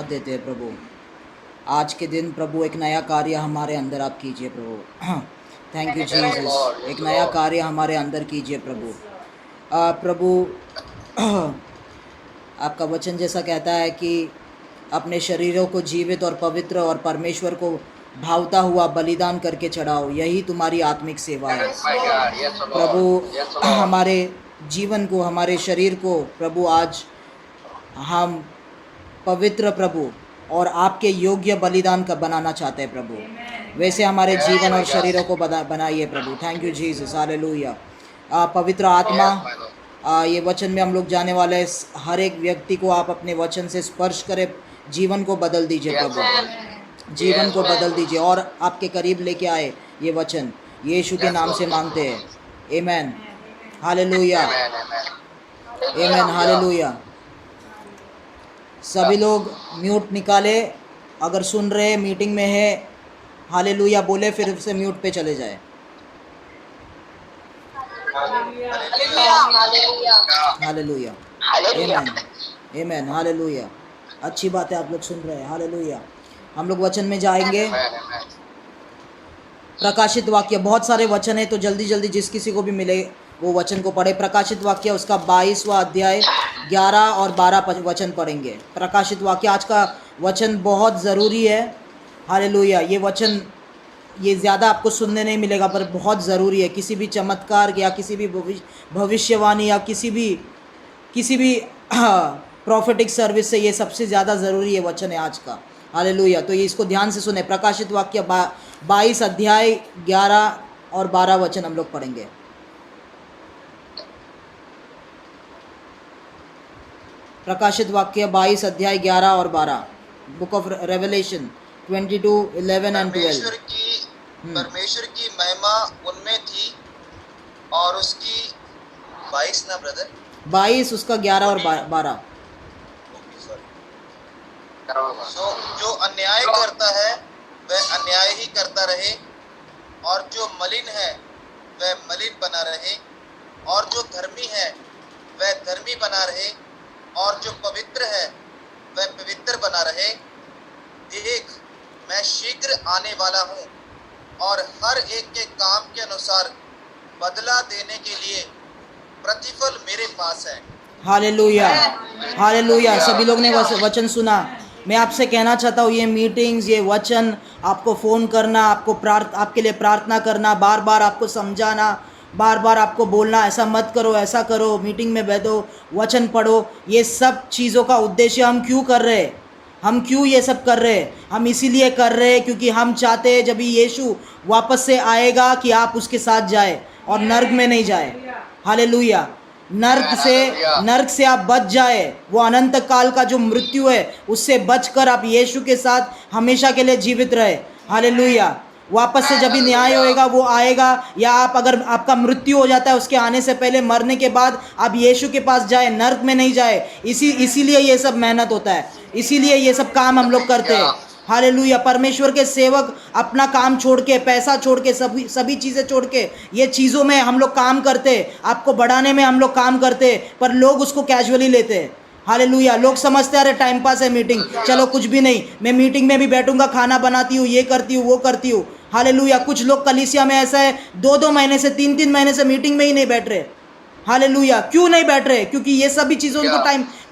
देते हैं प्रभु। आज के दिन प्रभु एक नया कार्य हमारे अंदर आप कीजिए प्रभु। थैंक यू जीसस, एक नया कार्य हमारे अंदर कीजिए प्रभु। प्रभु आपका वचन जैसा कहता है कि अपने शरीरों को जीवित और पवित्र और परमेश्वर को भावता हुआ बलिदान करके चढ़ाओ, यही तुम्हारी आत्मिक सेवा है प्रभु। हमारे जीवन को, हमारे शरीर को प्रभु आज हम पवित्र प्रभु और आपके योग्य बलिदान का बनाना चाहते हैं प्रभु। वैसे हमारे जीवन और शरीरों को बनाइए प्रभु। Thank you Jesus, hallelujah. पवित्र आत्मा, ये वचन में हम लोग जाने वाले हैं, हर एक व्यक्ति को आप अपने वचन से स्पर्श करें, जीवन को बदल दीजिए प्रभु, जीवन को बदल दीजिए और आपके करीब लेके आए ये वचन, यीशु के नाम से मांगते हैं। आमेन, हालेलुया, आमेन, हालेलुया। सभी लोग म्यूट निकाले, अगर सुन रहे मीटिंग में है, हालेलुया बोले, फिर से म्यूट पे चले जाए। हालेलुया, आमेन, आमेन, हालेलुया। अच्छी बात है, आप लोग सुन रहे हैं, हालेलुया। हम लोग वचन में जाएंगे। प्रकाशित वाक्य, बहुत सारे वचन है, तो जल्दी जल्दी जिस किसी को भी मिले वो वचन को पढ़े। प्रकाशित वाक्य उसका 22वां अध्याय 11 और 12 वचन पढ़ेंगे। प्रकाशित वाक्य आज का वचन बहुत ज़रूरी है, हालेलुया। ये वचन ये ज़्यादा आपको सुनने नहीं मिलेगा, पर बहुत ज़रूरी है। किसी भी चमत्कार या किसी भी भविष्यवाणी या किसी भी प्रॉफिटिक सर्विस से ये सबसे ज़्यादा ज़रूरी है वचन है आज का, हालेलुया। तो ये इसको ध्यान से सुने। प्रकाशित वाक्य 22 अध्याय 11 और 12 वचन हम लोग पढ़ेंगे। प्रकाशित वाक्य 22 अध्याय 11 और 12, बुक ऑफ रेवलेशन 22, 11 एंड 12। परमेश्वर की महिमा उनमें थी और उसकी 22 ना ब्रदर, 22 उसका 11 और 12। जो अन्याय करता है वह अन्याय ही करता रहे, और जो मलिन है वह मलिन बना रहे, और जो धर्मी है वह धर्मी बना रहे, और जो पवित्र है वह पवित्र बना रहे। देख, मैं शीघ्र आने वाला हूँ, और हर एक के काम के अनुसार बदला देने के लिए प्रतिफल मेरे पास है। Hallelujah, hallelujah. सभी लोग ने वचन सुना। मैं आपसे कहना चाहता हूँ, ये मीटिंग्स, ये वचन, आपको फ़ोन करना, आपके लिए प्रार्थना करना, बार बार आपको समझाना, बार बार आपको बोलना ऐसा मत करो, ऐसा करो, मीटिंग में बैठो, वचन पढ़ो, ये सब चीज़ों का उद्देश्य हम क्यों कर रहे हैं? हम क्यों ये सब कर रहे हैं? हम इसीलिए कर रहे हैं क्योंकि हम चाहते हैं जब यीशु वापस से आएगा कि आप उसके साथ जाए और नर्क में नहीं जाए, हालेलुया। नर्क से आप बच जाए, वो अनंत काल का जो मृत्यु है उससे बचकर आप यीशु के साथ हमेशा के लिए जीवित रहे, हालेलुया। वापस से जब भी न्याय होएगा वो आएगा, या आप अगर आपका मृत्यु हो जाता है उसके आने से पहले, मरने के बाद आप यीशु के पास जाए, नर्क में नहीं जाए। इसीलिए ये सब मेहनत होता है, इसीलिए ये सब काम हम लोग करते हैं, हालेलुया। परमेश्वर के सेवक अपना काम छोड़ के, पैसा छोड़ के, सभी चीज़ें छोड़ के ये चीज़ों में हम लोग काम करते, आपको बढ़ाने में हम लोग काम करते, पर लोग उसको कैजुअली लेते हैं, हालेलुया। लोग समझते हैं अरे टाइम पास है मीटिंग, चलो कुछ भी नहीं, मैं मीटिंग में भी बैठूंगा, खाना बनाती हूँ, ये करती हूँ, वो करती हूँ, हालेलुया। कुछ लोग कलीसिया में ऐसा है 2-2 महीने से, 3-3 महीने से मीटिंग में ही नहीं बैठ रहे, हालेलुया। क्यों नहीं बैठ रहे? क्योंकि ये सभी चीज़ों उनको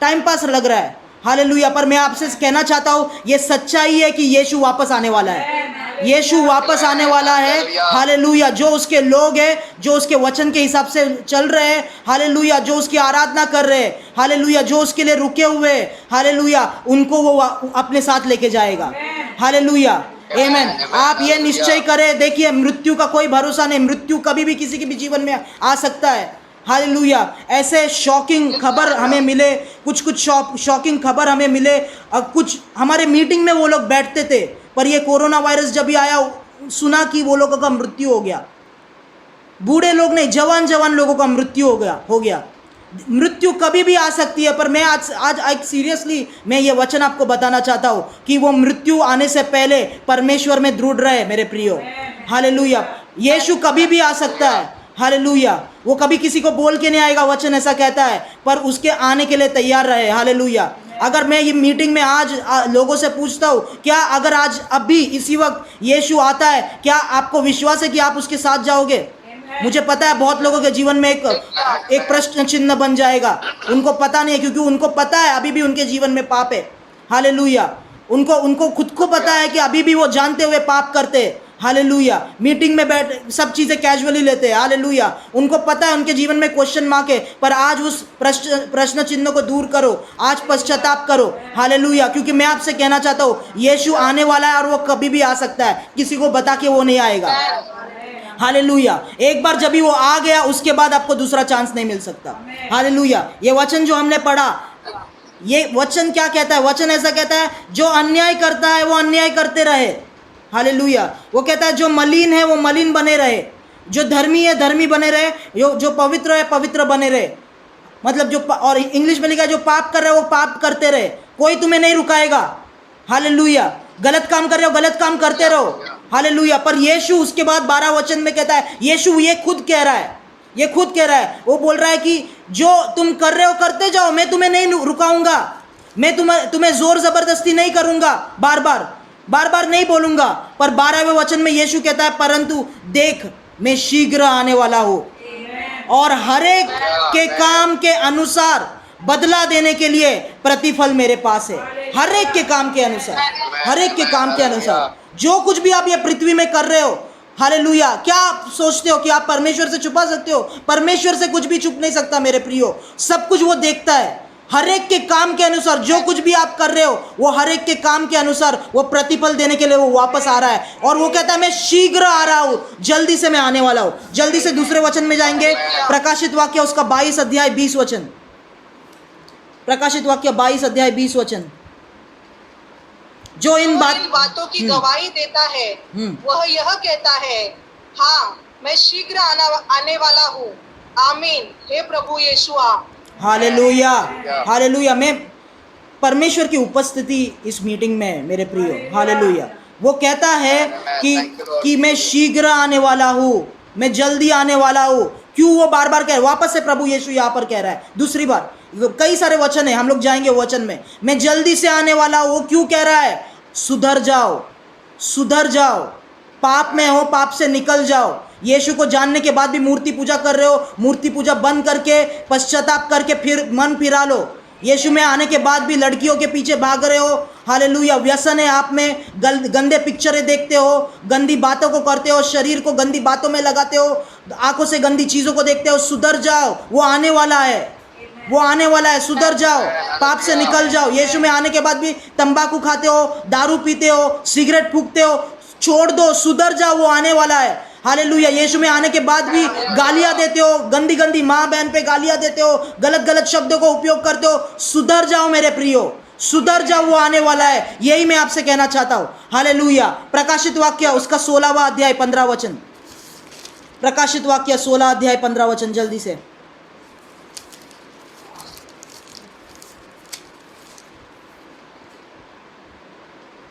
टाइम पास लग रहा है, हालेलुया। पर मैं आपसे कहना चाहता हूँ, ये सच्चाई है कि यीशु वापस आने वाला है, यीशु वापस आने वाला है, हालेलुया। जो उसके लोग हैं, जो उसके वचन के हिसाब से चल रहे हैं, हालेलुया, जो उसकी आराधना कर रहे हैं, हालेलुया, जो उसके लिए रुके हुए, हालेलुया, उनको वो अपने साथ लेके जाएगा, हालेलुया, आमेन। आप ये निश्चय करें। देखिए, मृत्यु का कोई भरोसा नहीं, मृत्यु कभी भी किसी के भी जीवन में आ सकता है, हालेलुया। ऐसे शॉकिंग खबर हमें मिले, कुछ शॉकिंग खबर हमें मिले। कुछ हमारे मीटिंग में वो लोग बैठते थे, पर ये कोरोना वायरस जब भी आया, सुना कि वो लोगों का मृत्यु हो गया। बूढ़े लोग नहीं, जवान लोगों का मृत्यु हो गया। मृत्यु कभी भी आ सकती है, पर मैं आज सीरियसली मैं ये वचन आपको बताना चाहता हूँ कि वो मृत्यु आने से पहले परमेश्वर में दृढ़ रहे मेरे प्रियो, हालेलुया। यीशु कभी भी आ सकता है, हालेलुया। वो कभी किसी को बोल के नहीं आएगा, वचन ऐसा कहता है, पर उसके आने के लिए तैयार रहे, हालेलुया। अगर मैं ये मीटिंग में आज लोगों से पूछता हूँ, क्या अगर आज अभी इसी वक्त यीशु आता है, क्या आपको विश्वास है कि आप उसके साथ जाओगे? मुझे पता है बहुत लोगों के जीवन में एक प्रश्न चिन्ह बन जाएगा। उनको पता नहीं है, क्योंकि उनको पता है अभी भी उनके जीवन में पाप है। हालेलुया। उनको खुद को पता है कि अभी भी वो जानते हुए पाप करते हैं। हालेलुया। मीटिंग में बैठ सब चीज़ें कैजुअली लेते हैं। हालेलुया। उनको पता है उनके जीवन में क्वेश्चन मार्क है, पर आज उस प्रश्न चिन्ह को दूर करो, आज पश्चाताप करो। हालेलुया। क्योंकि मैं आपसे कहना चाहता हूँ, यीशु आने वाला है और वो कभी भी आ सकता है, किसी को बता के वो नहीं आएगा। हालेलुया। एक बार जब भी वो आ गया, उसके बाद आपको दूसरा चांस नहीं मिल सकता। हालेलुया। ये वचन जो हमने पढ़ा, ये वचन क्या कहता है? वचन ऐसा कहता है, जो अन्याय करता है वो अन्याय करते रहे। हालेलुया। वो कहता है जो मलिन है वो मलिन बने रहे, जो धर्मी है धर्मी बने रहे, जो पवित्र है पवित्र बने रहे। मतलब और इंग्लिश में लिखा है, जो पाप कर रहे हो वो पाप करते रहे, कोई तुम्हें नहीं रुकाएगा। हालेलुया। गलत काम कर रहे हो गलत काम करते रहो। हालेलुया। पर यीशु उसके बाद 12 वचन में कहता है, यीशु ये खुद कह रहा है, ये खुद कह रहा है, वो बोल रहा है कि जो तुम कर रहे हो करते जाओ, मैं तुम्हें नहीं रुकाऊंगा, मैं तुम्हें जोर जबरदस्ती नहीं करूंगा, बार बार नहीं बोलूंगा। पर 12वें वचन में यीशु कहता है, परंतु देख मैं शीघ्र आने वाला हूं और हरेक के काम के अनुसार बदला देने के लिए प्रतिफल मेरे पास है। हरेक के काम के अनुसार, हरेक के काम के अनुसार। जो कुछ भी आप ये पृथ्वी में कर रहे हो, हालेलुया। क्या आप सोचते हो कि आप परमेश्वर से छुपा सकते हो? परमेश्वर से कुछ भी छुप नहीं सकता मेरे प्रियो, सब कुछ वो देखता है। हर एक के काम के अनुसार जो कुछ भी आप कर रहे हो, वो हर एक के काम के अनुसार वो प्रतिफल देने के लिए वो वापस आ रहा है। और वो कहता है मैं शीघ्र आ रहा हूं, जल्दी से मैं आने वाला हूं। जल्दी से दूसरे वचन में जाएंगे, प्रकाशित वाक्य उसका 22 अध्याय 20 वचन। प्रकाशित वाक्य 22 अध्याय 20 वचन। जो इन बातों की गवाही देता है, वह यह कहता है, हाँ मैं शीघ्र आने वाला हूँ। आमीन। हे प्रभु यीशु आ। हालेलुया। हालेलुया। मैं परमेश्वर की उपस्थिति इस मीटिंग में मेरे प्रियो, हालेलुया। वो कहता है कि मैं शीघ्र आने वाला हूँ, मैं जल्दी आने वाला हूँ। क्यों वो बार बार कह रहा है? वापस से प्रभु यीशु यहाँ पर कह रहा है दूसरी बार। कई सारे वचन है, हम लोग जाएंगे वचन में। मैं जल्दी से आने वाला हूँ। वो क्यों कह रहा है? सुधर जाओ, सुधर जाओ। पाप में हो, पाप से निकल जाओ। यीशु को जानने के बाद भी मूर्ति पूजा कर रहे हो, मूर्ति पूजा बंद करके पश्चाताप करके फिर मन फिरा लो। यीशु में आने के बाद भी लड़कियों के पीछे भाग रहे हो। हालेलुया। व्यसन है आप में, गंदे पिक्चरें देखते हो, गंदी बातों को करते हो, शरीर को गंदी बातों में लगाते हो, आंखों से गंदी चीज़ों को देखते हो। सुधर जाओ, वो आने वाला है, वो आने वाला है। सुधर जाओ, पाप से निकल जाओ। यीशु में आने के बाद भी तंबाकू खाते हो, दारू पीते हो, सिगरेट फूंकते हो, छोड़ दो, सुधर जाओ, वो आने वाला है। हालेलुया। यीशु में आने के बाद भी गालियां देते हो, गंदी गंदी माँ बहन पे गालियां देते हो, गलत गलत शब्दों को उपयोग करते हो, सुधर जाओ मेरे प्रियो, सुधर जाओ, वो आने वाला है। यही मैं आपसे कहना चाहता हूँ। हालेलुया। प्रकाशित वाक्य उसका 16वां अध्याय 15 वचन। प्रकाशित वाक्य 16 अध्याय 15 वचन, जल्दी से।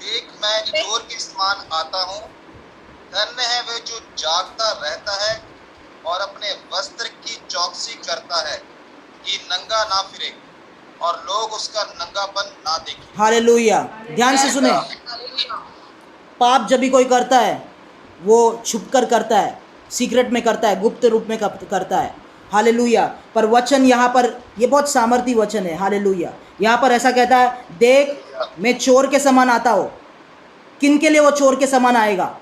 देख मैं चोर के समान आता हूँ, धन्य है वे जो जागता रहता है और अपने वस्त्र की चौकसी करता है कि नंगा ना फिरे और लोग उसका नंगापन ना देखें। हालेलुया। ध्यान से सुने। पाप जब भी कोई करता है वो छुप कर करता है, सीक्रेट में करता है, गुप्त रूप में करता है। हालेलुया। पर वचन यहाँ पर ये बहुत सामर्थी वचन है। हालेलुया। यहाँ पर ऐसा कहता है, देख मैं चोर के समान आता हूँ। किन के लिए वो चोर के समान आएगा?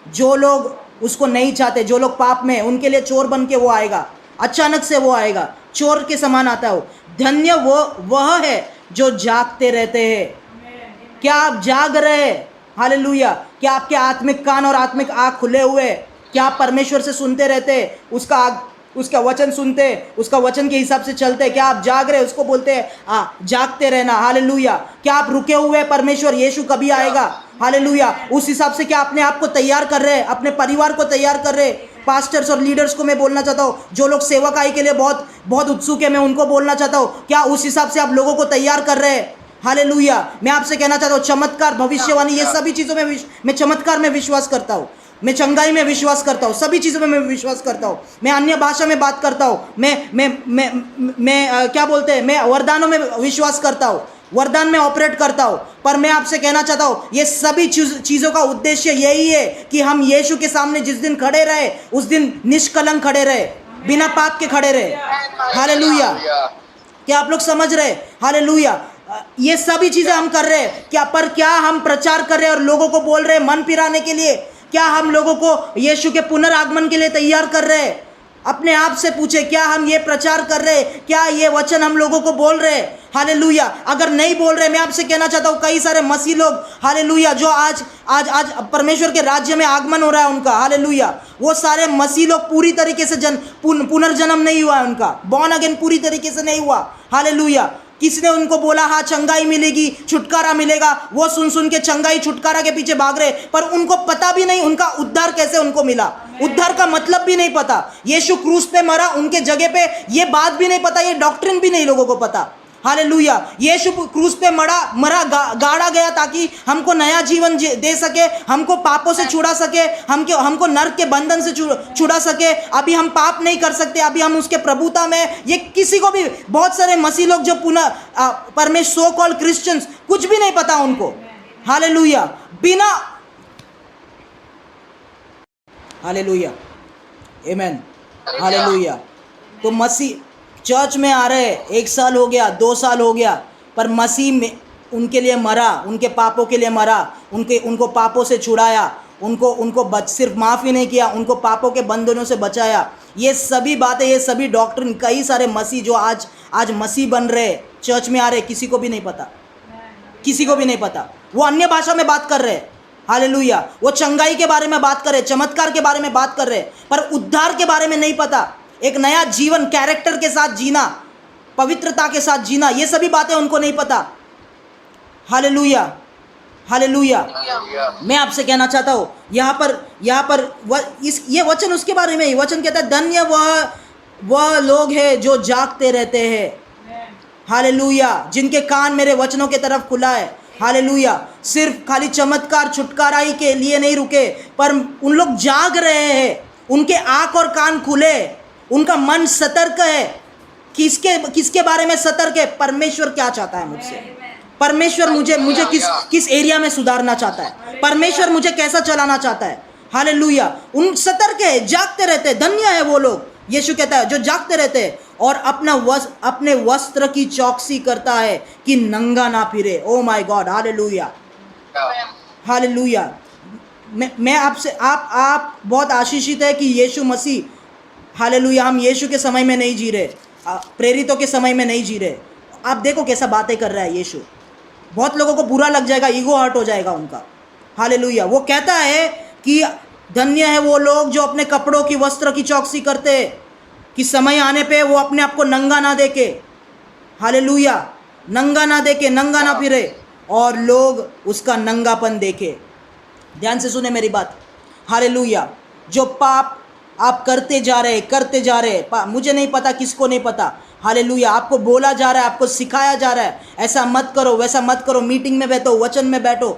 जो लोग उसको नहीं चाहते, जो लोग पाप में, उनके लिए चोर बन के वो आएगा। अचानक से वो आएगा, चोर के समान आता हो। धन्य वह है जो जागते रहते हैं। क्या आप जाग रहे हैं? हालेलुया। क्या आपके आत्मिक कान और आत्मिक आँख खुले हुए? क्या आप परमेश्वर से सुनते रहते, उसका वचन सुनते, उसका वचन के हिसाब से चलते? क्या आप जाग रहे? उसको बोलते हैं जागते रहना। हालेलुया। क्या आप रुके हुए हैं? परमेश्वर यीशु कभी आएगा? हालेलुया। उस हिसाब से क्या अपने आप को तैयार कर रहे हैं, अपने परिवार को तैयार कर रहे हैं? पास्टर्स और लीडर्स को मैं बोलना चाहता हूँ, जो लोग सेवकाई के लिए बहुत बहुत उत्सुक है, मैं उनको बोलना चाहता हूँ, क्या उस हिसाब से आप लोगों को तैयार कर रहे हैं? हालेलुया। मैं आपसे कहना चाहता हूँ, चमत्कार, भविष्यवाणी, ये सभी चीज़ों में मैं चमत्कार में विश्वास करता हूँ, मैं चंगाई में विश्वास करता हूँ, सभी चीज़ों में मैं विश्वास करता हूँ। मैं अन्य भाषा में बात करता हूँ, मैं क्या बोलते हैं, मैं वरदानों में विश्वास करता हूँ। वरदान में ऑपरेट करता हो, पर मैं आपसे कहना चाहता हूँ ये सभी चीज़ों का उद्देश्य यही है कि हम यीशु के सामने जिस दिन खड़े रहे उस दिन निष्कलंक खड़े रहे, बिना पाप के खड़े रहे। हालेलुया। क्या आप लोग समझ रहे? हालेलुया। ये सभी चीजें हम कर रहे हैं क्या, पर क्या हम प्रचार कर रहे हैं और लोगों को बोल रहे हैं मन फिराने के लिए? क्या हम लोगों को यीशु के पुनरागमन के लिए तैयार कर रहे हैं? अपने आप से पूछे, क्या हम ये प्रचार कर रहे हैं? क्या ये वचन हम लोगों को बोल रहे हैं? हालेलुया। अगर नहीं बोल रहे, मैं आपसे कहना चाहता हूँ कई सारे मसीह लोग, हालेलुया, जो आज आज आज परमेश्वर के राज्य में आगमन हो रहा है उनका, हालेलुया, वो सारे मसीह लोग पूरी तरीके से पुनर्जन्म नहीं हुआ है उनका, बॉर्न अगेन पूरी तरीके से नहीं हुआ। हालेलुया। किसने उनको बोला हाँ चंगाई मिलेगी, छुटकारा मिलेगा, वो सुन सुन के चंगाई छुटकारा के पीछे भाग रहे, पर उनको पता भी नहीं उनका उद्धार कैसे उनको मिला, उद्धार का मतलब भी नहीं पता। यीशु क्रूस पे मरा उनके जगह पे, ये बात भी नहीं पता, ये डॉक्ट्रिन भी नहीं लोगों को पता। हालेलुया। यीशु क्रूस पे मरा गाड़ा गया ताकि हमको नया जीवन दे सके, हमको पापों से छुड़ा सके, हमको नरक के बंधन से छुड़ा सके। अभी हम पाप नहीं कर सकते, अभी हम उसके प्रभुता में। ये किसी को भी, बहुत सारे मसीह लोग जो परमेश्वर सो कॉल्ड क्रिश्चियंस, कुछ भी नहीं पता उनको। हालेलुया। बिना हालेलुया, आमेन, हालेलुया। तो मसीह चर्च में आ रहे, 1 साल हो गया, 2 साल हो गया, पर मसीह में उनके लिए मरा, उनके पापों के लिए मरा, उनको पापों से छुड़ाया, उनको सिर्फ माफ़ ही नहीं किया, उनको पापों के बंधनों से बचाया। ये सभी बातें, ये सभी डॉक्ट्रिन, कई सारे मसीह जो आज मसीह बन रहे, चर्च में आ रहे, किसी को भी नहीं पता, किसी को भी नहीं पता। वो अन्य भाषा में बात कर रहे, हालेलुया, वो चंगाई के बारे में बात कर रहे, चमत्कार के बारे में बात कर रहे, पर उद्धार के बारे में नहीं पता। एक नया जीवन, कैरेक्टर के साथ जीना, पवित्रता के साथ जीना, ये सभी बातें उनको नहीं पता। Hallelujah, hallelujah. मैं आपसे कहना चाहता हूँ यहाँ पर ये वचन उसके बारे में ही वचन कहता है, धन्य वह लोग हैं जो जागते रहते हैं। हालेलुया। जिनके कान मेरे वचनों के तरफ खुला है। हालेलुया। सिर्फ खाली चमत्कार छुटकारा ही के लिए नहीं रुके, पर उन लोग जाग रहे हैं, उनके आँख और कान खुले, उनका मन सतर्क है। किसके बारे में सतर्क है? परमेश्वर क्या चाहता है मुझसे, परमेश्वर मुझे किस एरिया में सुधारना चाहता है, परमेश्वर मुझे कैसा चलाना चाहता है। हालेलुया। उन सतर्क है, जागते रहते हैं। धन्य है वो लोग, यीशु कहता है, जो जागते रहते हैं और अपने वस्त्र की चौकसी करता है कि नंगा ना फिरे। Oh my God, hallelujah, hallelujah. मैं आपसे आप बहुत आशीषित है कि यीशु मसीह, हालेलुया, हम यीशु के समय में नहीं जी रहे, प्रेरितों के समय में नहीं जी रहे। आप देखो कैसा बातें कर रहा है यीशु, बहुत लोगों को बुरा लग जाएगा, ईगो हर्ट हो जाएगा उनका। हालेलुया। वो कहता है कि धन्य है वो लोग जो अपने कपड़ों की वस्त्र की चौकसी करते हैं कि समय आने पे वो अपने आप को नंगा ना देखे। हालेलुया। नंगा ना देखे, नंगा ना फिरे और लोग उसका नंगापन देखे। ध्यान से सुने मेरी बात। हालेलुया। जो पाप आप करते जा रहे, मुझे नहीं पता, किसको नहीं पता। हालेलुया। आपको बोला जा रहा है, आपको सिखाया जा रहा है, ऐसा मत करो, वैसा मत करो। मीटिंग में बैठो, वचन में बैठो,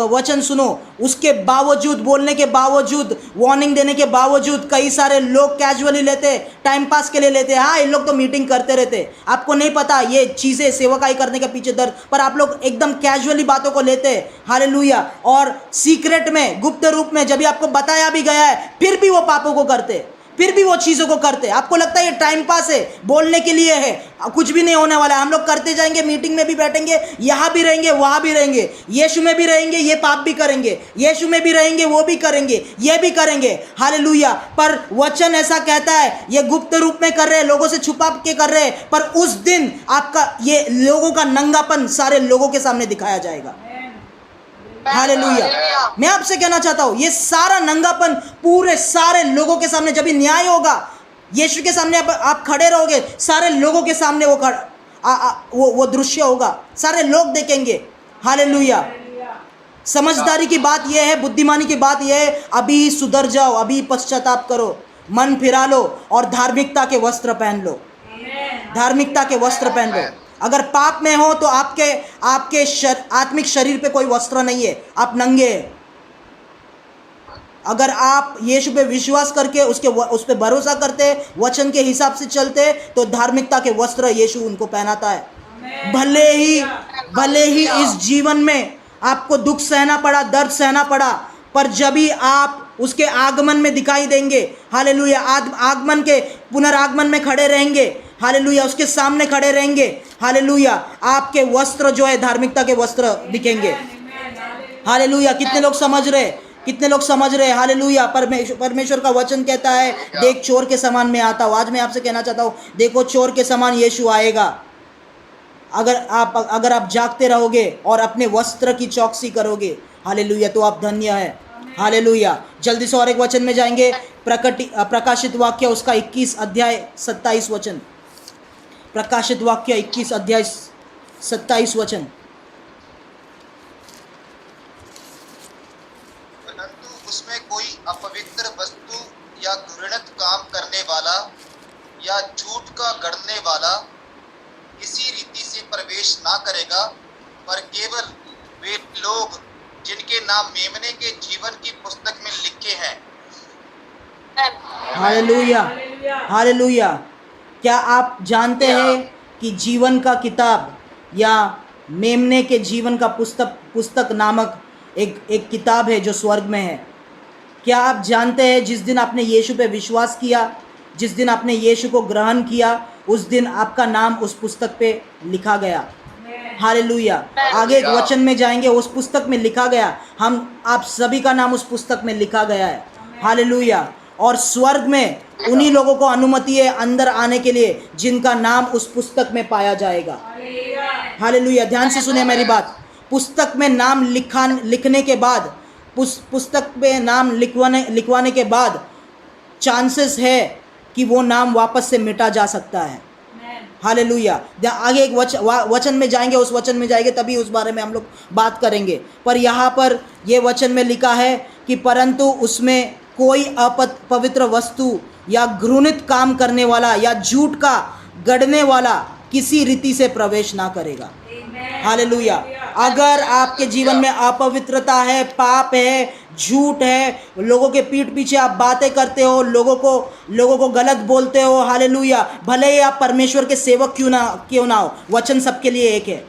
वचन सुनो, उसके बावजूद, बोलने के बावजूद, वार्निंग देने के बावजूद कई सारे लोग कैजुअली लेते, टाइम पास के लिए लेते। हाँ, इन लोग तो मीटिंग करते रहते, आपको नहीं पता ये चीज़ें सेवकाई करने के पीछे दर्द, पर आप लोग एकदम कैजुअली बातों को लेते। हालेलुया। और सीक्रेट में, गुप्त रूप में, जब आपको बताया भी गया है, फिर भी वो पापों को करते, फिर भी वो चीज़ों को करते। आपको लगता है ये टाइम पास है, बोलने के लिए है, कुछ भी नहीं होने वाला है, हम लोग करते जाएंगे, मीटिंग में भी बैठेंगे, यहाँ भी रहेंगे, वहाँ भी रहेंगे, यीशु में भी रहेंगे, ये पाप भी करेंगे, यीशु में भी रहेंगे, वो भी करेंगे, ये भी करेंगे। हालेलुया। पर वचन ऐसा कहता है, ये गुप्त रूप में कर रहे हैं, लोगों से छुपा के कर रहे हैं, पर उस दिन आपका ये लोगों का नंगापन सारे लोगों के सामने दिखाया जाएगा। हालेलुया। मैं आपसे कहना चाहता हूं, ये सारा नंगापन पूरे सारे लोगों के सामने, जब न्याय होगा, यीशु के सामने आप खड़े रहोगे, सारे लोगों के सामने वो दृश्य होगा, सारे लोग देखेंगे। हालेलुया। समझदारी की बात यह है, बुद्धिमानी की बात यह है, अभी सुधर जाओ, अभी पश्चाताप करो, मन फिरा लो और धार्मिकता के वस्त्र पहन लो, धार्मिकता के वस्त्र पहन लो। अगर पाप में हो तो आपके आत्मिक शरीर पे कोई वस्त्र नहीं है, आप नंगे हैं। अगर आप यीशु पे विश्वास करके उस पे भरोसा करते, वचन के हिसाब से चलते, तो धार्मिकता के वस्त्र यीशु उनको पहनाता है। भले ही इस जीवन में आपको दुख सहना पड़ा, दर्द सहना पड़ा, पर जब भी आप उसके आगमन में दिखाई देंगे, हालेलुया, आगमन के पुनरागमन में खड़े रहेंगे, हालेलुया, उसके सामने खड़े रहेंगे, हालेलुया, आपके वस्त्र जो है धार्मिकता के वस्त्र दिखेंगे। हालेलुया, कितने लोग समझ रहे, कितने लोग समझ रहे, हालेलुया। परमेश्वर का वचन कहता है, देख चोर के समान मैं आता हूँ। आज मैं आपसे कहना चाहता हूँ, देखो चोर के समान यीशु आएगा। अगर आप जागते रहोगे और अपने वस्त्र की चौकसी करोगे, हालेलुया, तो आप धन्य है। हालेलुया। जल्दी से और एक वचन में जाएंगे, प्रकाशित वाक्य उसका 21 अध्याय 27 वचन। प्रकाशित वाक्य 21 अध्याय 27 वचन। परंतु उसमें कोई अपवित्र वस्तु या घृणित काम करने वाला या झूठ का गढ़ने वाला किसी रीति से प्रवेश ना करेगा, पर केवल वे लोग जिनके नाम मेमने के जीवन की पुस्तक में लिखे हैं। Hallelujah, hallelujah. क्या आप जानते हैं कि जीवन का किताब या मेमने के जीवन का पुस्तक नामक एक किताब है जो स्वर्ग में है? क्या आप जानते हैं जिस दिन आपने यीशु पे विश्वास किया, जिस दिन आपने यीशु को ग्रहण किया, उस दिन आपका नाम उस पुस्तक पे लिखा गया। हालेलुया। आगे एक वचन में जाएंगे, उस पुस्तक में लिखा गया, आप सभी का नाम उस पुस्तक में लिखा गया है। हालेलुया। और स्वर्ग में उन्हीं लोगों को अनुमति है अंदर आने के लिए जिनका नाम उस पुस्तक में पाया जाएगा। हालेलुया। ध्यान से सुने मेरी बात। पुस्तक में नाम लिखने के बाद, पुस्तक में नाम लिखवाने के बाद चांसेस है कि वो नाम वापस से मिटा जा सकता है। हालेलुया। आगे एक वचन में जाएंगे, उस वचन में जाएंगे, तभी उस बारे में हम लोग बात करेंगे। पर यहाँ पर ये वचन में लिखा है कि परंतु उसमें कोई अपवित्र वस्तु या घृणित काम करने वाला या झूठ का गढ़ने वाला किसी रीति से प्रवेश ना करेगा। हालेलुया। अगर आपके जीवन में अपवित्रता है, पाप है, झूठ है, लोगों के पीठ पीछे आप बातें करते हो, लोगों को गलत बोलते हो, हालेलुया, भले ही आप परमेश्वर के सेवक क्यों ना हो, वचन सबके लिए एक है।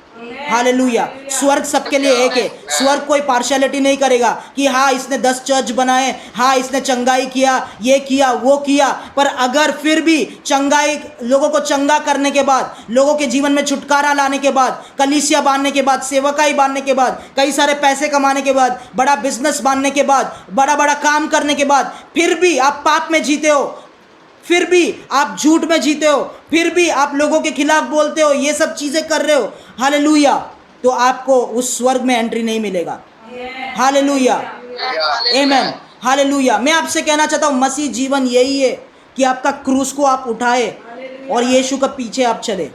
हालेलुया। स्वर्ग सबके लिए एक है। स्वर्ग कोई पार्शियलिटी नहीं करेगा कि हाँ इसने 10 चर्च बनाए, हाँ इसने चंगाई किया, ये किया, वो किया। पर अगर फिर भी चंगाई, लोगों को चंगा करने के बाद, लोगों के जीवन में छुटकारा लाने के बाद, कलीसिया बांधने के बाद, सेवकाई बांधने के बाद, कई सारे पैसे कमाने के बाद, बड़ा बिजनेस बांधने के बाद, बड़ा बड़ा काम करने के बाद, फिर भी आप पाप में जीते हो, फिर भी आप झूठ में जीते हो, फिर भी आप लोगों के खिलाफ बोलते हो, ये सब चीज़ें कर रहे हो, हालेलुया, तो आपको उस स्वर्ग में एंट्री नहीं मिलेगा। हालेलुया, आमेन, हालेलुया। मैं आपसे कहना चाहता हूँ, मसीह जीवन यही है कि आपका क्रूस को आप उठाए और यीशु के पीछे आप चले।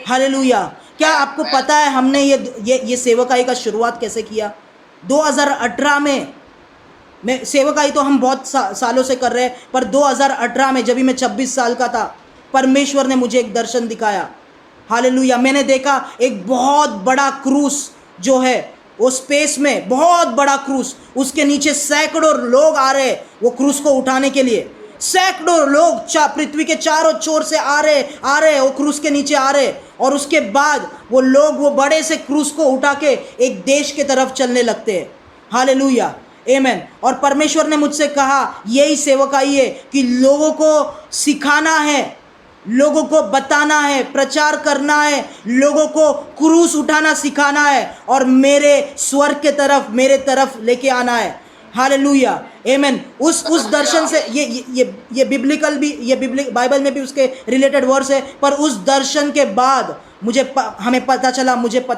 हालेलुया। क्या आपको पता है हमने ये सेवकाई का शुरुआत कैसे किया? 2018 में, मैं सेवकाई तो हम बहुत सालों से कर रहे हैं, पर 2018 में जब भी मैं 26 साल का था, परमेश्वर ने मुझे एक दर्शन दिखाया। हालेलुया। मैंने देखा एक बहुत बड़ा क्रूस जो है, वो स्पेस में बहुत बड़ा क्रूस, उसके नीचे सैकड़ों लोग आ रहे वो क्रूस को उठाने के लिए। सैकड़ों लोग पृथ्वी के चारों छोर से आ रहे वो क्रूस के नीचे आ रहे, और उसके बाद वो लोग वो बड़े से क्रूस को उठा के एक देश के तरफ चलने लगते हैं। हालेलुया, आमेन। और परमेश्वर ने मुझसे कहा यही सेवकाई है कि लोगों को सिखाना है, लोगों को बताना है, प्रचार करना है, लोगों को क्रूस उठाना सिखाना है और मेरे स्वर्ग के तरफ, मेरे तरफ लेके आना है। हालेलुया, आमेन। उस दर्शन से ये बिब्लिकल भी, ये बाइबल में भी उसके रिलेटेड वर्स है, पर उस दर्शन के बाद मुझे पता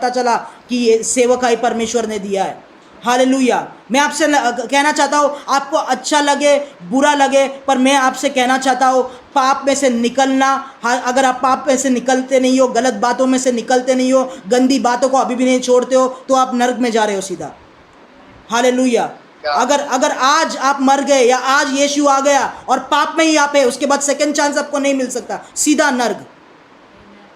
चला कि ये सेवकाई परमेश्वर ने दिया है। हालेलुया। मैं आपसे कहना चाहता हूँ, आपको अच्छा लगे बुरा लगे, पर मैं आपसे कहना चाहता हूँ, पाप में से निकलना। अगर आप पाप में से निकलते नहीं हो, गलत बातों में से निकलते नहीं हो, गंदी बातों को अभी भी नहीं छोड़ते हो, तो आप नरक में जा रहे हो सीधा। हालेलुया। अगर आज आप मर गए या आज यीशु आ गया और पाप में ही आप है, उसके बाद सेकंड चांस आपको नहीं मिल सकता, सीधा नर्क,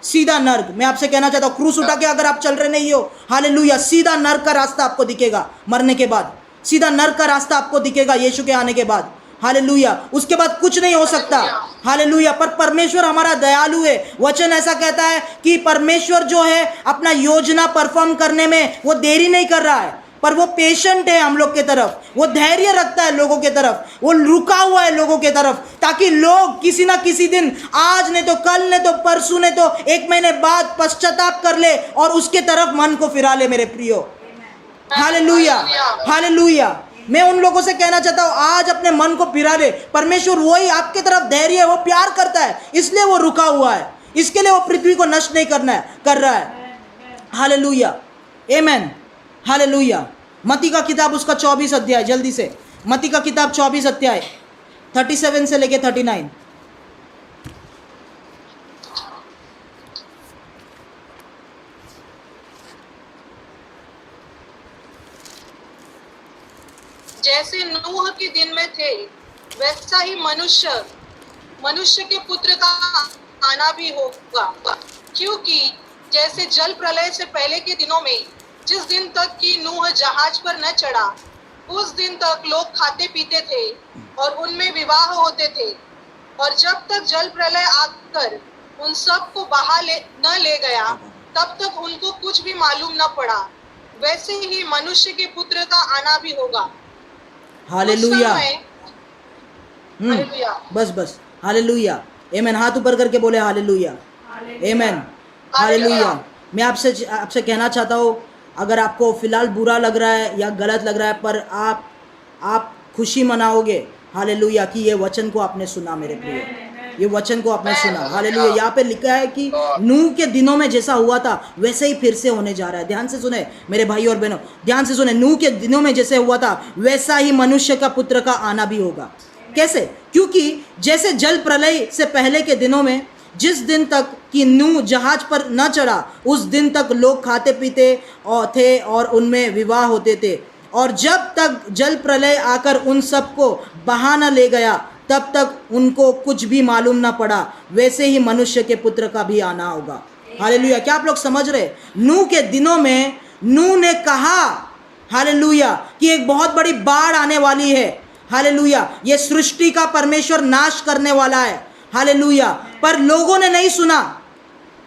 सीधा नर्क। मैं आपसे कहना चाहता हूँ, क्रूस उठा के अगर आप चल रहे नहीं हो, हालेलुया, सीधा नर्क का रास्ता आपको दिखेगा। मरने के बाद सीधा नर्क का रास्ता आपको दिखेगा यीशु के आने के बाद। हालेलुया। उसके बाद कुछ नहीं हो सकता, हालेलुया। पर परमेश्वर हमारा दयालु है। वचन ऐसा कहता है कि परमेश्वर जो है अपना योजना परफॉर्म करने में वो देरी नहीं कर रहा है, पर वो पेशेंट है हम लोग के तरफ, वो धैर्य रखता है लोगों के तरफ, वो रुका हुआ है लोगों के तरफ, ताकि लोग किसी ना किसी दिन, आज नहीं तो कल, नहीं तो परसों, नहीं तो 1 महीने बाद पश्चाताप कर ले और उसके तरफ मन को फिरा ले मेरे प्रियो। Hallelujah, hallelujah. मैं उन लोगों से कहना चाहता हूँ, आज अपने मन को फिरा ले। परमेश्वर वही आपके तरफ धैर्य है, वो प्यार करता है, इसलिए वो रुका हुआ है, इसके लिए वो पृथ्वी को नष्ट नहीं कर रहा है। हालेलुया, आमीन, हालेलुया। मत्ती का किताब उसका 24 अध्याय, जल्दी से मत्ती का किताब 24 अध्याय 37 से लेके 39। जैसे नूह के दिन में थे, वैसा ही मनुष्य के पुत्र का आना भी होगा। क्योंकि जैसे जल प्रलय से पहले के दिनों में, जिस दिन तक कि नूह जहाज पर न चढ़ा, उस दिन तक लोग खाते पीते थे और उनमें विवाह होते थे, और जब तक जल प्रलय आकर उन सब को न ले गया, तब तक उनको कुछ भी मालूम न पड़ा। वैसे ही मनुष्य के पुत्र का आना भी होगा। हालेलुया, हालेलुया, बस हालेलुया, आमीन। हाथ ऊपर करके बोले हालेलुया, आमीन, हालेलुया। मैं आपसे कहना चाहता हूँ, अगर आपको फिलहाल बुरा लग रहा है या गलत लग रहा है, पर आप खुशी मनाओगे, हालेलुया, कि ये वचन को आपने सुना मेरे प्रिय, ये वचन को आपने सुना। हालेलुया। यहाँ पे लिखा है कि नूह के दिनों में जैसा हुआ था वैसे ही फिर से होने जा रहा है। ध्यान से सुने मेरे भाई और बहनों, ध्यान से सुने। नूह के दिनों में जैसे हुआ था वैसा ही मनुष्य का पुत्र का आना भी होगा। कैसे? क्योंकि जैसे जल प्रलय से पहले के दिनों में, जिस दिन तक कि नूह जहाज पर न चढ़ा, उस दिन तक लोग खाते पीते थे और उनमें विवाह होते थे, और जब तक जल प्रलय आकर उन सबको बहा न ले गया, तब तक उनको कुछ भी मालूम ना पड़ा। वैसे ही मनुष्य के पुत्र का भी आना होगा। हालेलुया। क्या आप लोग समझ रहे? नूह के दिनों में नूह ने कहा, हालेलुया, कि एक बहुत बड़ी बाढ़ आने वाली है। हालेलुया। ये सृष्टि का परमेश्वर नाश करने वाला है। हालेलुया। पर लोगों ने नहीं सुना।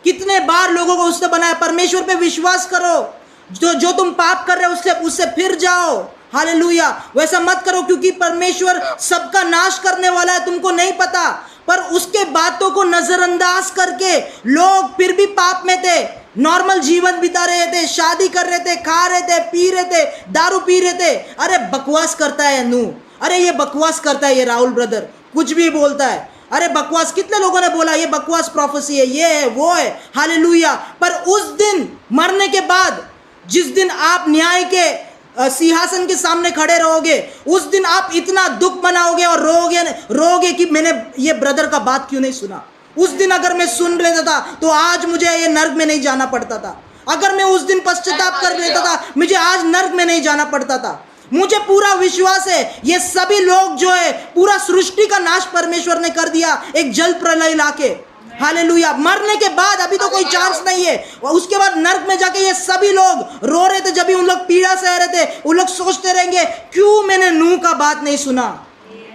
कितने बार लोगों को उसने बनाया, परमेश्वर पे विश्वास करो, जो तुम पाप कर रहे हो उससे फिर जाओ। हालेलुया। वैसा मत करो, क्योंकि परमेश्वर सबका नाश करने वाला है, तुमको नहीं पता। पर उसके बातों को नजरअंदाज करके लोग फिर भी पाप में थे, नॉर्मल जीवन बिता रहे थे, शादी कर रहे थे, खा रहे थे, पी रहे थे, दारू पी रहे थे। अरे बकवास करता है नूह, अरे ये बकवास करता है ये राहुल ब्रदर, कुछ भी बोलता है। अरे बकवास, कितने लोगों ने बोला ये बकवास प्रोफेसी है, ये है, वो है। हालेलुया। पर उस दिन मरने के बाद, जिस दिन आप न्याय के सिंहासन के सामने खड़े रहोगे, उस दिन आप इतना दुख मनाओगे और रोगे कि मैंने ये ब्रदर का बात क्यों नहीं सुना। उस दिन अगर मैं सुन लेता था तो आज मुझे ये नर्क में नहीं जाना पड़ता था। अगर मैं उस दिन पश्चाताप कर लेता था, मुझे आज नर्क में नहीं जाना पड़ता था। मुझे पूरा विश्वास है, ये सभी लोग जो है, पूरा सृष्टि का नाश परमेश्वर ने कर दिया एक जल प्रलय लाके। हालेलुया। मरने के बाद अभी तो कोई चांस नहीं है, उसके बाद नर्क में जाके ये सभी लोग रो रहे थे। जब भी उन लोग पीड़ा सह रहे थे, उन लोग सोचते रहेंगे, क्यों मैंने नूह का बात नहीं सुना,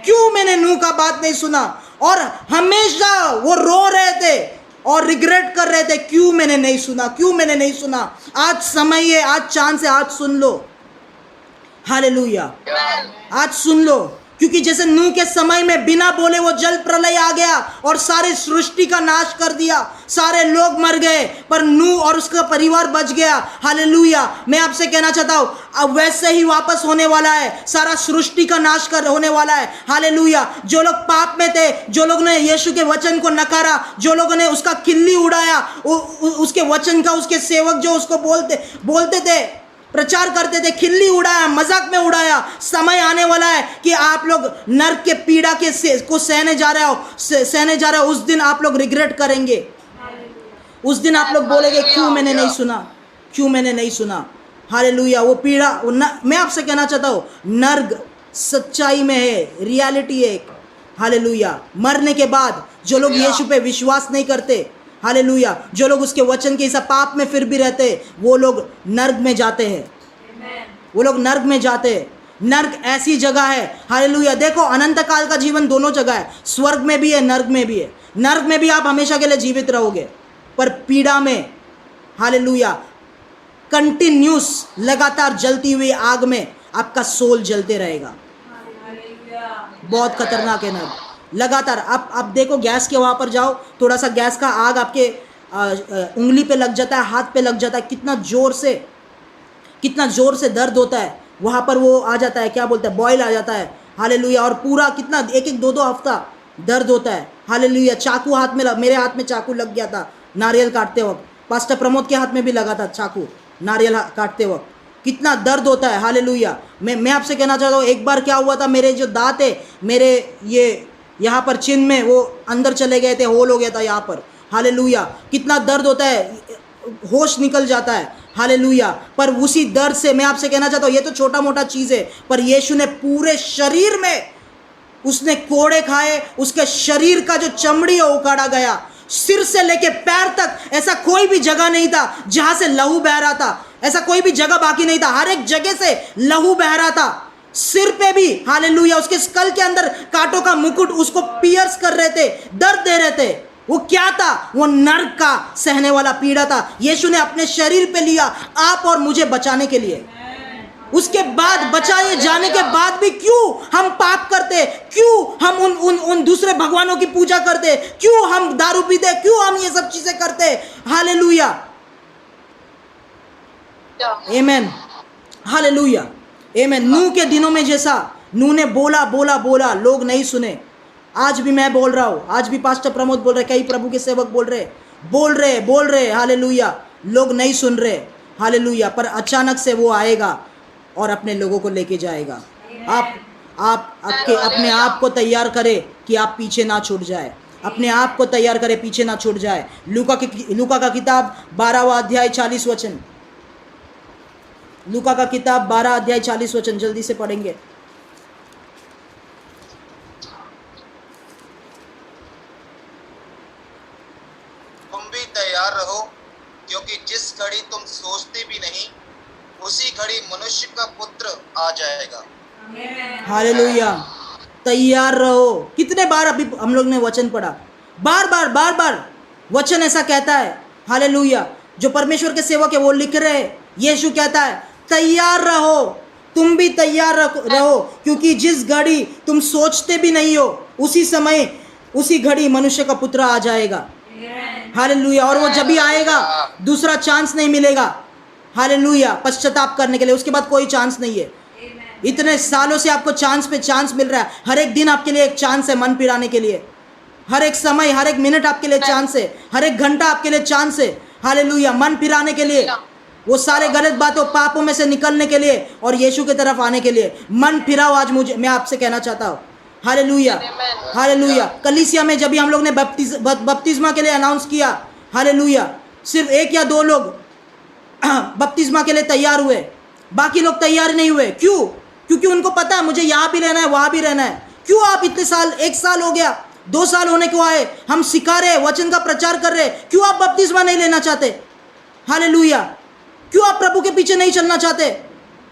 क्यों मैंने नूह का बात नहीं सुना। और हमेशा वो रो रहे थे और रिग्रेट कर रहे थे, क्यों मैंने नहीं सुना, क्यों मैंने नहीं सुना। आज समय है, आज चांस है, आज सुन लो। हालेलुया। आज सुन लो, क्योंकि जैसे नूह के समय में बिना बोले वो जल प्रलय आ गया और सारे सृष्टि का नाश कर दिया, सारे लोग मर गए, पर नूह और उसका परिवार बच गया। हालेलुया। मैं आपसे कहना चाहता हूँ, अब वैसे ही वापस होने वाला है, सारा सृष्टि का नाश होने वाला है। हालेलुया। जो लोग पाप में थे, जो लोग ने यीशु के वचन को नकारा, जो लोगों ने उसका खिल्ली उड़ाया, उसके वचन का, उसके सेवक जो उसको बोलते थे, प्रचार करते थे, खिल्ली उड़ाया, मजाक में उड़ाया। समय आने वाला है कि आप लोग नर्क के पीड़ा को सहने जा रहे हो। उस दिन आप लोग रिग्रेट करेंगे। उस दिन आप लोग बोलेंगे, क्यों मैंने नहीं सुना, क्यों मैंने नहीं सुना। हालेलुया। वो पीड़ा, मैं आपसे कहना चाहता हूँ, नर्क सच्चाई में है, रियलिटी है। हालेलुया। मरने के बाद जो लोग यीशु पे विश्वास नहीं करते, हालेलुया, जो लोग उसके वचन के हिसाब पाप में फिर भी रहते, वो लोग नर्क में जाते हैं, वो लोग नर्क में जाते हैं। नर्क ऐसी जगह है, हालेलुया। देखो अनंत काल का जीवन दोनों जगह है, स्वर्ग में भी है, नर्क में भी है। नर्क में भी आप हमेशा के लिए जीवित रहोगे, पर पीड़ा में, हालेलुया, कंटिन्यूस लगातार जलती हुई आग में आपका सोल जलते रहेगा। बहुत खतरनाक है नर्क, लगातार। आप देखो गैस के वहाँ पर जाओ, थोड़ा सा गैस का आग आपके उंगली पे लग जाता है, हाथ पे लग जाता है, कितना जोर से दर्द होता है। वहाँ पर वो आ जाता है, क्या बोलते हैं, बॉयल आ जाता है, हालेलुया। और पूरा कितना एक दो हफ्ता दर्द होता है, हालेलुया। चाकू हाथ में मेरे हाथ में चाकू लग गया था नारियल काटते वक्त, पास्टर प्रमोद के हाथ में भी लगा था चाकू नारियल काटते वक्त, कितना दर्द होता है, हालेलुया। मैं आपसे कहना चाहता हूँ, एक बार क्या हुआ था, मेरे जो दांत है, मेरे ये यहाँ पर चिन्ह में वो अंदर चले गए थे, होल हो गया था यहाँ पर, हालेलुया। कितना दर्द होता है, होश निकल जाता है, हालेलुया। पर उसी दर्द से मैं आपसे कहना चाहता हूँ, ये तो छोटा मोटा चीज़ है, पर यीशु ने पूरे शरीर में उसने कोड़े खाए, उसके शरीर का जो चमड़ी है उखाड़ा गया, सिर से लेके पैर तक ऐसा कोई भी जगह नहीं था जहां से लहू बह रहा था, ऐसा कोई भी जगह बाकी नहीं था, हर एक जगह से लहू बह रहा था। सिर पे भी, हालेलुया, उसके स्कल के अंदर कांटों का मुकुट उसको पियर्स कर रहे थे, दर्द दे रहे थे। वो क्या था? वो नर्क का सहने वाला पीड़ा था। यीशु ने अपने शरीर पे लिया आप और मुझे बचाने के लिए। उसके बाद, बचाए जाने के बाद भी क्यों हम पाप करते, क्यों हम उन दूसरे भगवानों की पूजा करते, क्यों हम दारू पीते, क्यों हम ये सब चीजें करते, हालेलुया, आमेन, हालेलुया, आमेन। नूह के दिनों में जैसा, नूह ने बोला, लोग नहीं सुने। आज भी मैं बोल रहा हूँ, आज भी पास्टर प्रमोद बोल रहे, कई प्रभु के सेवक बोल रहे, हालेलुया, लोग नहीं सुन रहे, हालेलुया। पर अचानक से वो आएगा और अपने लोगों को लेके जाएगा। आप अपने आप को तैयार करें कि आप पीछे ना छूट जाए, अपने आप को तैयार करें, पीछे ना छूट जाए। लूका का किताब 12वां अध्याय 40 वचन, लूका का किताब 12 अध्याय 40 वचन, जल्दी से पढ़ेंगे। तुम भी तैयार रहो, क्योंकि जिस घड़ी तुम सोचते भी नहीं, उसी घड़ी मनुष्य का पुत्र आ जाएगा। हालेलुया, तैयार रहो। कितने बार अभी हम लोग ने वचन पढ़ा, बार वचन ऐसा कहता है, हालेलुया। जो परमेश्वर के सेवक है वो लिख रहे हैं, यीशु कहता है तैयार रहो, तुम भी तैयार रहो, क्योंकि जिस घड़ी तुम सोचते भी नहीं हो, उसी समय, उसी घड़ी मनुष्य का पुत्र आ जाएगा, हालेलुया। और वो जब भी आएगा दूसरा चांस नहीं मिलेगा, हालेलुया, पश्चाताप करने के लिए। उसके बाद कोई चांस नहीं है। इतने सालों से आपको चांस पे चांस मिल रहा है, हर एक दिन आपके लिए एक चांस है मन फिराने के लिए, हर एक समय, हर एक मिनट आपके लिए चांस है, हर एक घंटा आपके लिए चांस है, हालेलुया, मन फिराने के लिए, वो सारे गलत बातों, पापों में से निकलने के लिए और यीशु की तरफ आने के लिए। मन फिराओ आज, मैं आपसे कहना चाहता हूँ, हालेलुया, हालेलुया। कलीसिया में जब भी हम लोग ने बपतिस्मा के लिए अनाउंस किया, हालेलुया, सिर्फ 1 या 2 लोग बपतिस्मा के लिए तैयार हुए, बाकी लोग तैयार नहीं हुए। क्यों? क्योंकि उनको पता है मुझे यहाँ भी रहना है, वहाँ भी रहना है। क्यों आप इतने साल, 1 साल हो गया, 2 साल होने को आए, हम सिखा रहे, वचन का प्रचार कर रहे, क्यों आप बपतिस्मा नहीं लेना चाहते, हालेलुया? क्यों आप प्रभु के पीछे नहीं चलना चाहते?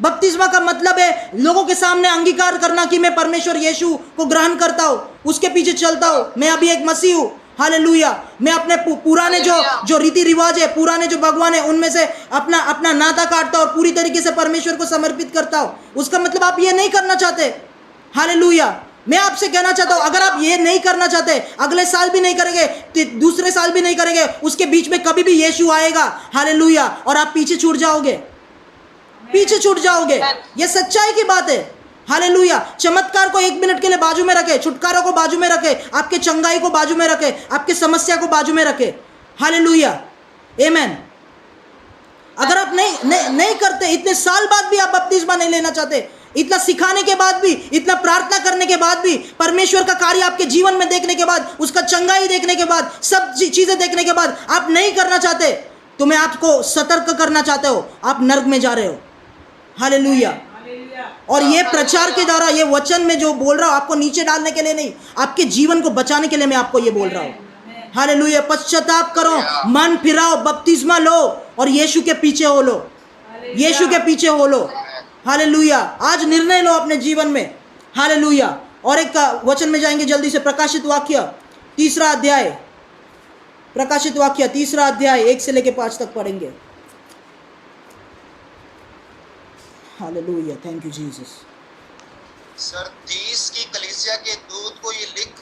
बपतिस्मा का मतलब है लोगों के सामने अंगीकार करना कि मैं परमेश्वर यीशु को ग्रहण करता हूँ, उसके पीछे चलता हूँ, मैं अभी एक मसीह हूँ, हालेलुया। मैं अपने पुराने जो रीति रिवाज है, पुराने जो भगवान है, उनमें से अपना नाता काटता हूँ और पूरी तरीके से परमेश्वर को समर्पित करता हूँ। उसका मतलब आप ये नहीं करना चाहते, हालेलुया। मैं आपसे कहना चाहता हूँ, अगर आप ये नहीं करना चाहते, अगले साल भी नहीं करेंगे, दूसरे साल भी नहीं करेंगे, उसके बीच में कभी भी यीशु आएगा, हालेलुया, और आप पीछे छूट जाओगे, पीछे छूट जाओगे। ये सच्चाई की बात है, हालेलुया। चमत्कार को 1 मिनट के लिए बाजू में रखे, छुटकारा को बाजू में रखे, आपके चंगाई को बाजू में रखे, आपके समस्या को बाजू में रखे, हालेलुया, आमेन। अगर आप नहीं करते, इतने साल बाद भी आप बपतिस्मा नहीं लेना चाहते, इतना सिखाने के बाद भी, इतना प्रार्थना करने के बाद भी, परमेश्वर का कार्य आपके जीवन में देखने के बाद, उसका चंगाई देखने के बाद, सब चीजें देखने के बाद आप नहीं करना चाहते, तो मैं आपको सतर्क करना चाहता हूं, आप नर्क में जा रहे हो, हालेलुया। और ये प्रचार के द्वारा, ये वचन में जो बोल रहा हूं, आपको नीचे डालने के लिए नहीं, आपके जीवन को बचाने के लिए मैं आपको ये बोल रहा हूं, हालेलुया। पश्चाताप करो, मन फिराओ, बपतिस्मा लो और यीशु के पीछे हो लो, यीशु के पीछे हो लो, हालेलुया। आज निर्णय लो अपने जीवन में, हालेलुया। और एक वचन में जाएंगे जल्दी से, प्रकाशित वाक्य 3 अध्याय, प्रकाशित वाक्य 3 अध्याय 1 से लेके 5 तक पढ़ेंगे। Hallelujah, thank you Jesus. Sardis की कलीसिया के दूत को ये लिख,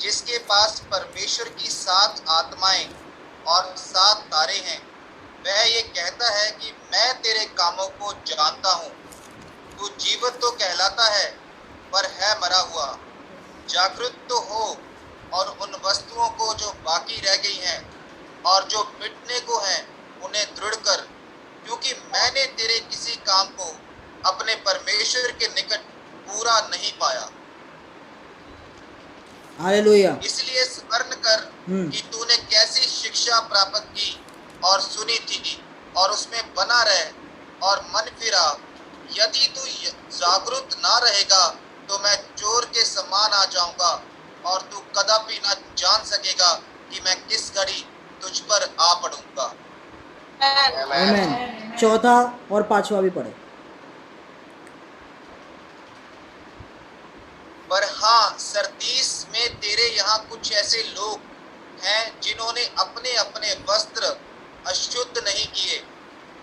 जिसके पास परमेश्वर की 7 आत्माएं और 7 तारे हैं, वह ये कहता है कि मैं तेरे कामों को जानता हूँ। तू जीवित तो कहलाता है पर है मरा हुआ। जागृत तो हो और उन वस्तुओं को जो बाकी रह गई हैं और जो मिटने को हैं उन्हें दृढ़ कर, क्योंकि मैंने तेरे किसी काम को अपने परमेश्वर के निकट पूरा नहीं पाया। हालेलुया। इसलिए स्मरण कर कि तूने कैसी शिक्षा प्राप्त की और सुनी थी और उसमें बना रह और मन फिरा। यदि तू जागरूक ना रहेगा तो मैं चोर के समान आ जाऊंगा और तू कदापि ना जान सकेगा कि मैं किस घड़ी तुझ पर आ पड़ूंगा। आमीन। चौथा और 5वां भी पढ़े। पर हाँ, सरदीस में तेरे यहाँ कुछ ऐसे लोग हैं जिन्होंने अपने अपने वस्त्र अशुद्ध नहीं किए।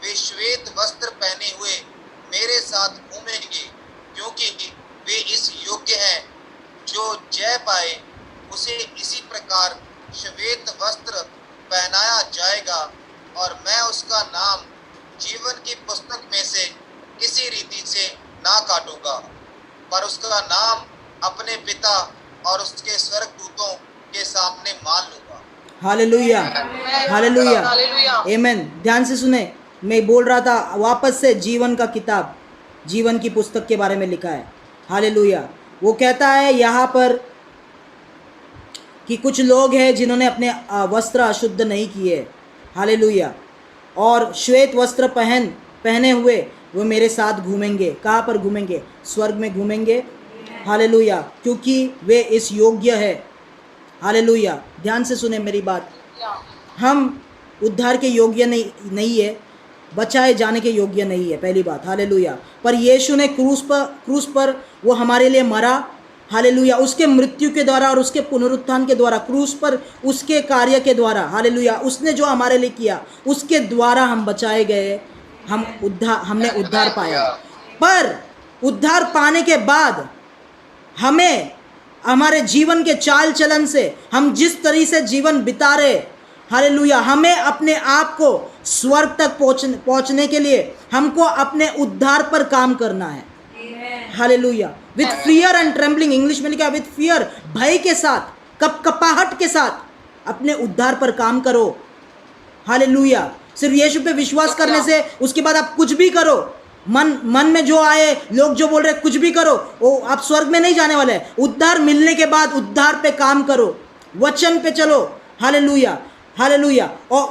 वे श्वेत वस्त्र पहने हुए मेरे साथ घूमेंगे, क्योंकि वे इस योग्य हैं। जो जय पाए उसे इसी प्रकार श्वेत वस्त्र पहनाया जाएगा और मैं उसका नाम जीवन की पुस्तक में से किसी रीति से ना काटूंगा, पर उसका नाम अपने पिता और उसके स्वर्गदूतों के सामने मान लूंगा। हालेलुया, हालेलुया, आमीन। ध्यान से सुने, मैं बोल रहा था वापस से जीवन का किताब, जीवन की पुस्तक के बारे में लिखा है। हालेलुया। वो कहता है यहाँ पर कि कुछ लोग हैं जिन्होंने अपने वस्त्र अशुद्ध नहीं किए। हालेलुया। और श्वेत वस्त्र पहने हुए वो मेरे साथ घूमेंगे। कहाँ पर घूमेंगे? स्वर्ग में घूमेंगे। हालेलुया, क्योंकि वे इस योग्य है। हालेलुया। ध्यान से सुने मेरी बात, हम उद्धार के योग्य नहीं है, बचाए जाने के योग्य नहीं है, पहली बात। हालेलुया। पर यीशु ने क्रूस पर वो हमारे लिए मरा। हालेलुया। उसके मृत्यु के द्वारा और उसके पुनरुत्थान के द्वारा, क्रूस पर उसके कार्य के द्वारा, हालेलुया, उसने जो हमारे लिए किया उसके द्वारा हम बचाए गए, हमने उद्धार पाया। पर उद्धार पाने के बाद हमें हमारे जीवन के चाल चलन से, हम जिस तरीके से जीवन बिता रहे, हालेलुया, हमें अपने आप को स्वर्ग तक पहुंचने के लिए हमको अपने उद्धार पर काम करना है। Hallelujah. With fear and trembling, English में लिखा है विथ फियर, भय के साथ, कपकपाहट के साथ अपने उद्धार पर काम करो। हालेलुया। सिर्फ यीशु पे विश्वास करने से उसके बाद आप कुछ भी करो, मन में जो आए, लोग जो बोल रहे कुछ भी करो, वो आप स्वर्ग में नहीं जाने वाले। उद्धार मिलने के बाद उद्धार पे काम करो, वचन पे चलो। Hallelujah, hallelujah. और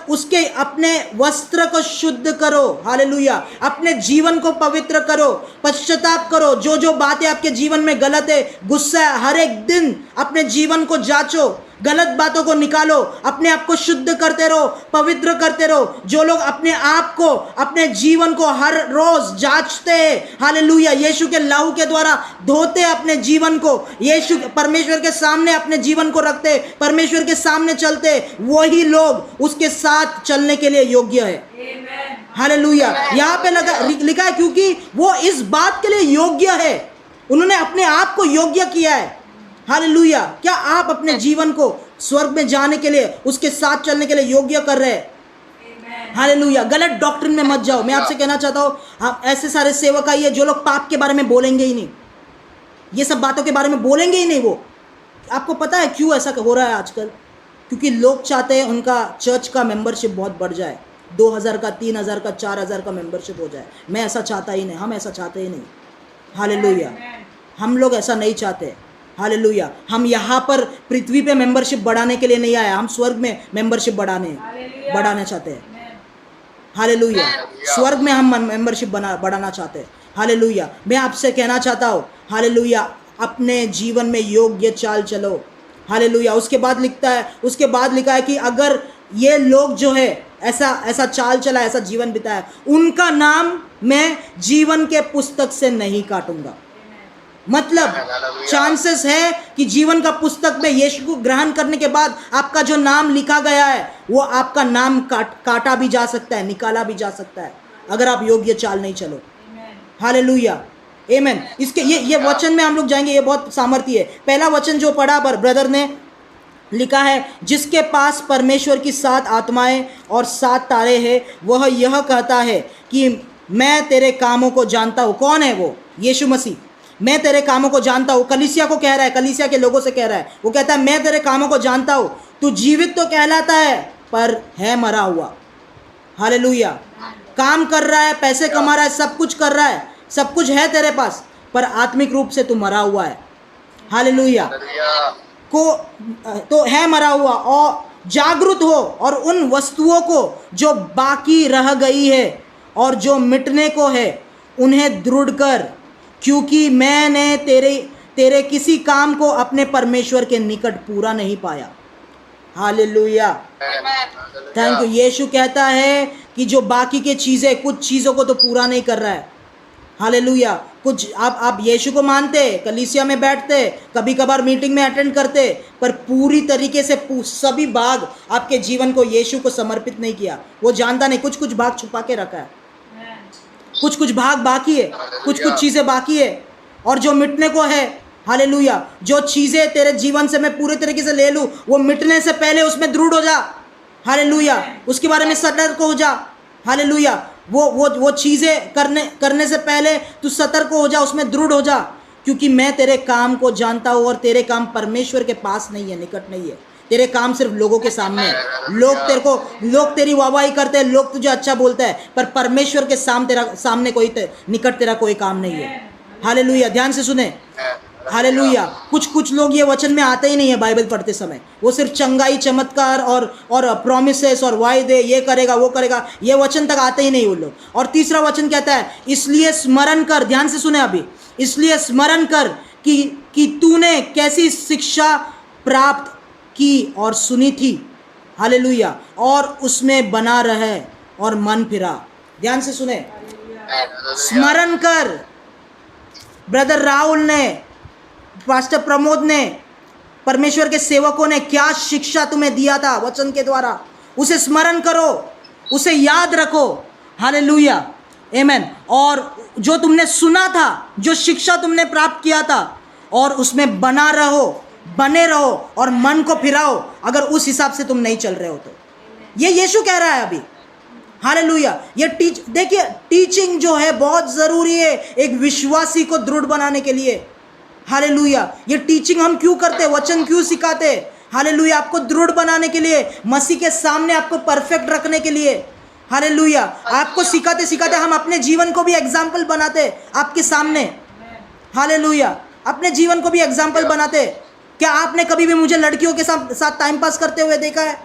उसके अपने वस्त्र को शुद्ध करो। हालेलुया। अपने जीवन को पवित्र करो, पश्चाताप करो। जो बातें आपके जीवन में गलत है, गुस्सा है, हर एक दिन अपने जीवन को जांचो, गलत बातों को निकालो, अपने आप को शुद्ध करते रहो, पवित्र करते रहो। जो लोग अपने आप को, अपने जीवन को हर रोज जांचते हैं, हालेलुया, यीशु के लहू के द्वारा धोते अपने जीवन को, यीशु परमेश्वर के सामने अपने जीवन को रखते, परमेश्वर के सामने चलते, वही लोग उसके साथ चलने के लिए योग्य है। हालेलुया। यहाँ पे लिखा है क्योंकि वो इस बात के लिए योग्य है, उन्होंने अपने आप को योग्य किया है। हालेलुया। क्या आप अपने जीवन को स्वर्ग में जाने के लिए, उसके साथ चलने के लिए योग्य कर रहे हैं? हालेलुया। गलत डॉक्ट्रिन में मत जाओ। मैं आपसे कहना चाहता हूँ, आप ऐसे सारे सेवक आइए जो लोग पाप के बारे में बोलेंगे ही नहीं, ये सब बातों के बारे में बोलेंगे ही नहीं। वो आपको पता है क्यों ऐसा हो रहा है आजकल? क्योंकि लोग चाहते हैं उनका चर्च का मेंबरशिप बहुत बढ़ जाए, 2000 का, 3000 का, 4000 का मेंबरशिप हो जाए। मैं ऐसा चाहता ही नहीं, हम ऐसा चाहते ही नहीं। हालेलुया। हम लोग ऐसा नहीं चाहते। हालेलुया। हम यहाँ पर पृथ्वी पे मेंबरशिप बढ़ाने के लिए नहीं आया, हम स्वर्ग में मेंबरशिप बढ़ाना चाहते हैं। हालेलुया। स्वर्ग में हम मेंबरशिप बढ़ाना चाहते हैं। हालेलुया। मैं आपसे कहना चाहता हूँ, हालेलुया, अपने जीवन में योग्य चाल चलो। हालेलुया। उसके बाद लिखा है कि अगर ये लोग जो है ऐसा चाल चला, ऐसा जीवन बिताया, उनका नाम मैं जीवन के पुस्तक से नहीं काटूंगा। मतलब चांसेस है कि जीवन का पुस्तक में यीशु को ग्रहण करने के बाद आपका जो नाम लिखा गया है वो आपका नाम काटा भी जा सकता है, निकाला भी जा सकता है, अगर आप योग्य चाल नहीं चलो। हालेलुया, आमेन। इसके ये वचन में हम लोग जाएंगे, ये बहुत सामर्थ्य है। पहला वचन जो पढ़ा ब्रदर ने लिखा है, जिसके पास परमेश्वर की 7 आत्माएं और 7 तारे हैं, वह यह कहता है कि मैं तेरे कामों को जानता हूँ। कौन है वो? यीशु मसीह। मैं तेरे कामों को जानता हूँ। कलीसिया को कह रहा है, कलीसिया के लोगों से कह रहा है। वो कहता है मैं तेरे कामों को जानता हूँ, तू जीवित तो कहलाता है पर है मरा हुआ। हालेलुया। काम कर रहा है, पैसे कमा रहा है, सब कुछ कर रहा है, सब कुछ है तेरे पास, पर आत्मिक रूप से तू मरा हुआ है। हालेलुया। को तो है मरा हुआ। और जागरूक हो और उन वस्तुओं को जो बाकी रह गई है और जो मिटने को है उन्हें दृढ़ कर, क्योंकि मैंने तेरे किसी काम को अपने परमेश्वर के निकट पूरा नहीं पाया। Hallelujah, thank you. यीशु कहता है कि जो बाकी के चीज़ें, कुछ चीज़ों को तो पूरा नहीं कर रहा है। हालेलुया। कुछ आप यीशु को मानते, कलीसिया में बैठते, कभी कभार मीटिंग में अटेंड करते, पर पूरी तरीके से सभी भाग आपके जीवन को यीशु को समर्पित नहीं किया। वो जानता नहीं, कुछ कुछ भाग छुपा के रखा है, कुछ कुछ भाग बाकी है, कुछ कुछ चीज़ें बाकी है और जो मिटने को है। हालेलुया। जो चीज़ें तेरे जीवन से मैं पूरे तरीके से ले लूँ, वो मिटने से पहले उसमें दृढ़ हो जा। हालेलुया। उसके बारे में सतर्क हो जा। हालेलुया। वो चीज़ें करने से पहले तू सतर्क हो जा, उसमें दृढ़ हो जा, क्योंकि मैं तेरे काम को जानता हूँ और तेरे काम परमेश्वर के पास नहीं है, निकट नहीं है। तेरे काम सिर्फ लोगों के सामने है। लोग तेरी वाहवाही करते हैं, लोग तुझे अच्छा बोलते हैं, पर परमेश्वर के सामने कोई निकट तेरा कोई काम नहीं है। हालेलुया। ध्यान से सुने। हालेलुया। कुछ लोग ये वचन में आते ही नहीं है बाइबल पढ़ते समय। वो सिर्फ चंगाई, चमत्कार और प्रॉमिसेस और वायदे, ये करेगा वो करेगा, ये वचन तक आते ही नहीं वो लोग। और तीसरा वचन कहता है, इसलिए स्मरण कर। ध्यान से सुने अभी। इसलिए स्मरण कर कि तूने कैसी शिक्षा प्राप्त की और सुनी थी। हालेलुया। और उसमें बना रहे और मन फिरा। ध्यान से सुने। स्मरण कर। ब्रदर राहुल ने, पास्टर प्रमोद ने, परमेश्वर के सेवकों ने क्या शिक्षा तुम्हें दिया था वचन के द्वारा, उसे स्मरण करो, उसे याद रखो। हालेलुया, आमेन। और जो तुमने सुना था, जो शिक्षा तुमने प्राप्त किया था, और उसमें बने रहो और मन को फिराओ, अगर उस हिसाब से तुम नहीं चल रहे हो तो। ये यीशु कह रहा है अभी। हालेलुया। ये देखिए, टीचिंग जो है बहुत ज़रूरी है एक विश्वासी को दृढ़ बनाने के लिए। हालेलुया। ये टीचिंग हम क्यों करते हैं, वचन क्यों सिखाते? हालेलुया। आपको दृढ़ बनाने के लिए, मसीह के सामने आपको परफेक्ट रखने के लिए। हालेलुया। आपको सिखाते सिखाते हम अपने जीवन को भी एग्जाम्पल बनाते आपके सामने। हालेलुया। अपने जीवन को भी एग्जाम्पल बनाते। क्या आपने कभी भी मुझे लड़कियों के साथ टाइम पास करते हुए देखा है?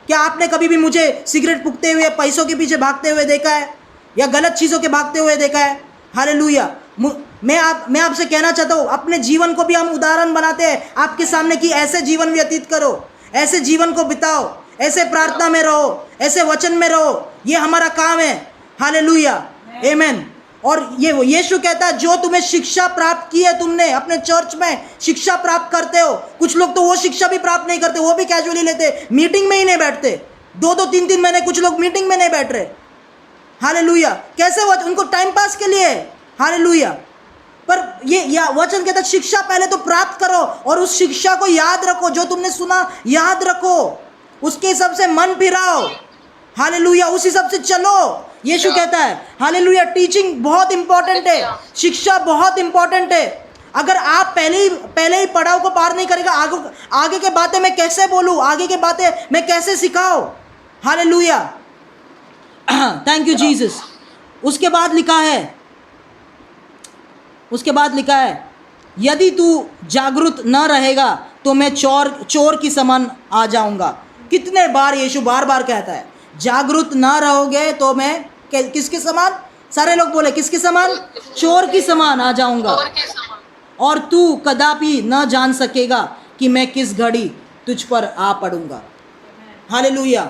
क्या आपने कभी भी मुझे सिगरेट फूकते हुए, पैसों के पीछे भागते हुए देखा है, या गलत चीज़ों के भागते हुए देखा है? हालेलुया। मैं आपसे कहना चाहता हूँ, अपने जीवन को भी हम उदाहरण बनाते हैं आपके सामने कि ऐसे जीवन व्यतीत करो, ऐसे जीवन को बिताओ, ऐसे प्रार्थना में रहो, ऐसे वचन में रहो। ये हमारा काम है। हालेलुया, आमेन। और ये यीशु कहता है, जो तुम्हें शिक्षा प्राप्त की है, तुमने अपने चर्च में शिक्षा प्राप्त करते हो। कुछ लोग तो वो शिक्षा भी प्राप्त नहीं करते, वो भी कैजुअली लेते, मीटिंग में ही नहीं बैठते। 2-2, 3-3 महीने कुछ लोग मीटिंग में नहीं बैठ रहे। हालेलुया। कैसे? उनको टाइम पास के लिए। हालेलुया। पर ये वचन कहता है, शिक्षा पहले तो प्राप्त करो और उस शिक्षा को याद रखो, जो तुमने सुना याद रखो, उसके हिसाब से मन फिराओ। हालेलुया। उस हिसाब से चलो, यीशु कहता है। हालेलुया। टीचिंग बहुत इंपॉर्टेंट है, शिक्षा बहुत इंपॉर्टेंट है। अगर आप पहले ही पड़ाव को पार नहीं करेगा, आगे के बातें मैं कैसे बोलूँ, आगे के बातें मैं कैसे सिखाऊं? हालेलुया। Thank you Jesus. उसके बाद लिखा है, यदि तू जागरूक न रहेगा तो मैं चोर की समान आ जाऊंगा। कितने बार यीशु बार कहता है, जागरूक ना रहोगे तो मैं किसके समान? सारे लोग बोले किसके समान? चोर की समान आ जाऊंगा, और तू कदापि न जान सकेगा कि मैं किस घड़ी तुझ पर आ पड़ूंगा। हालेलुया।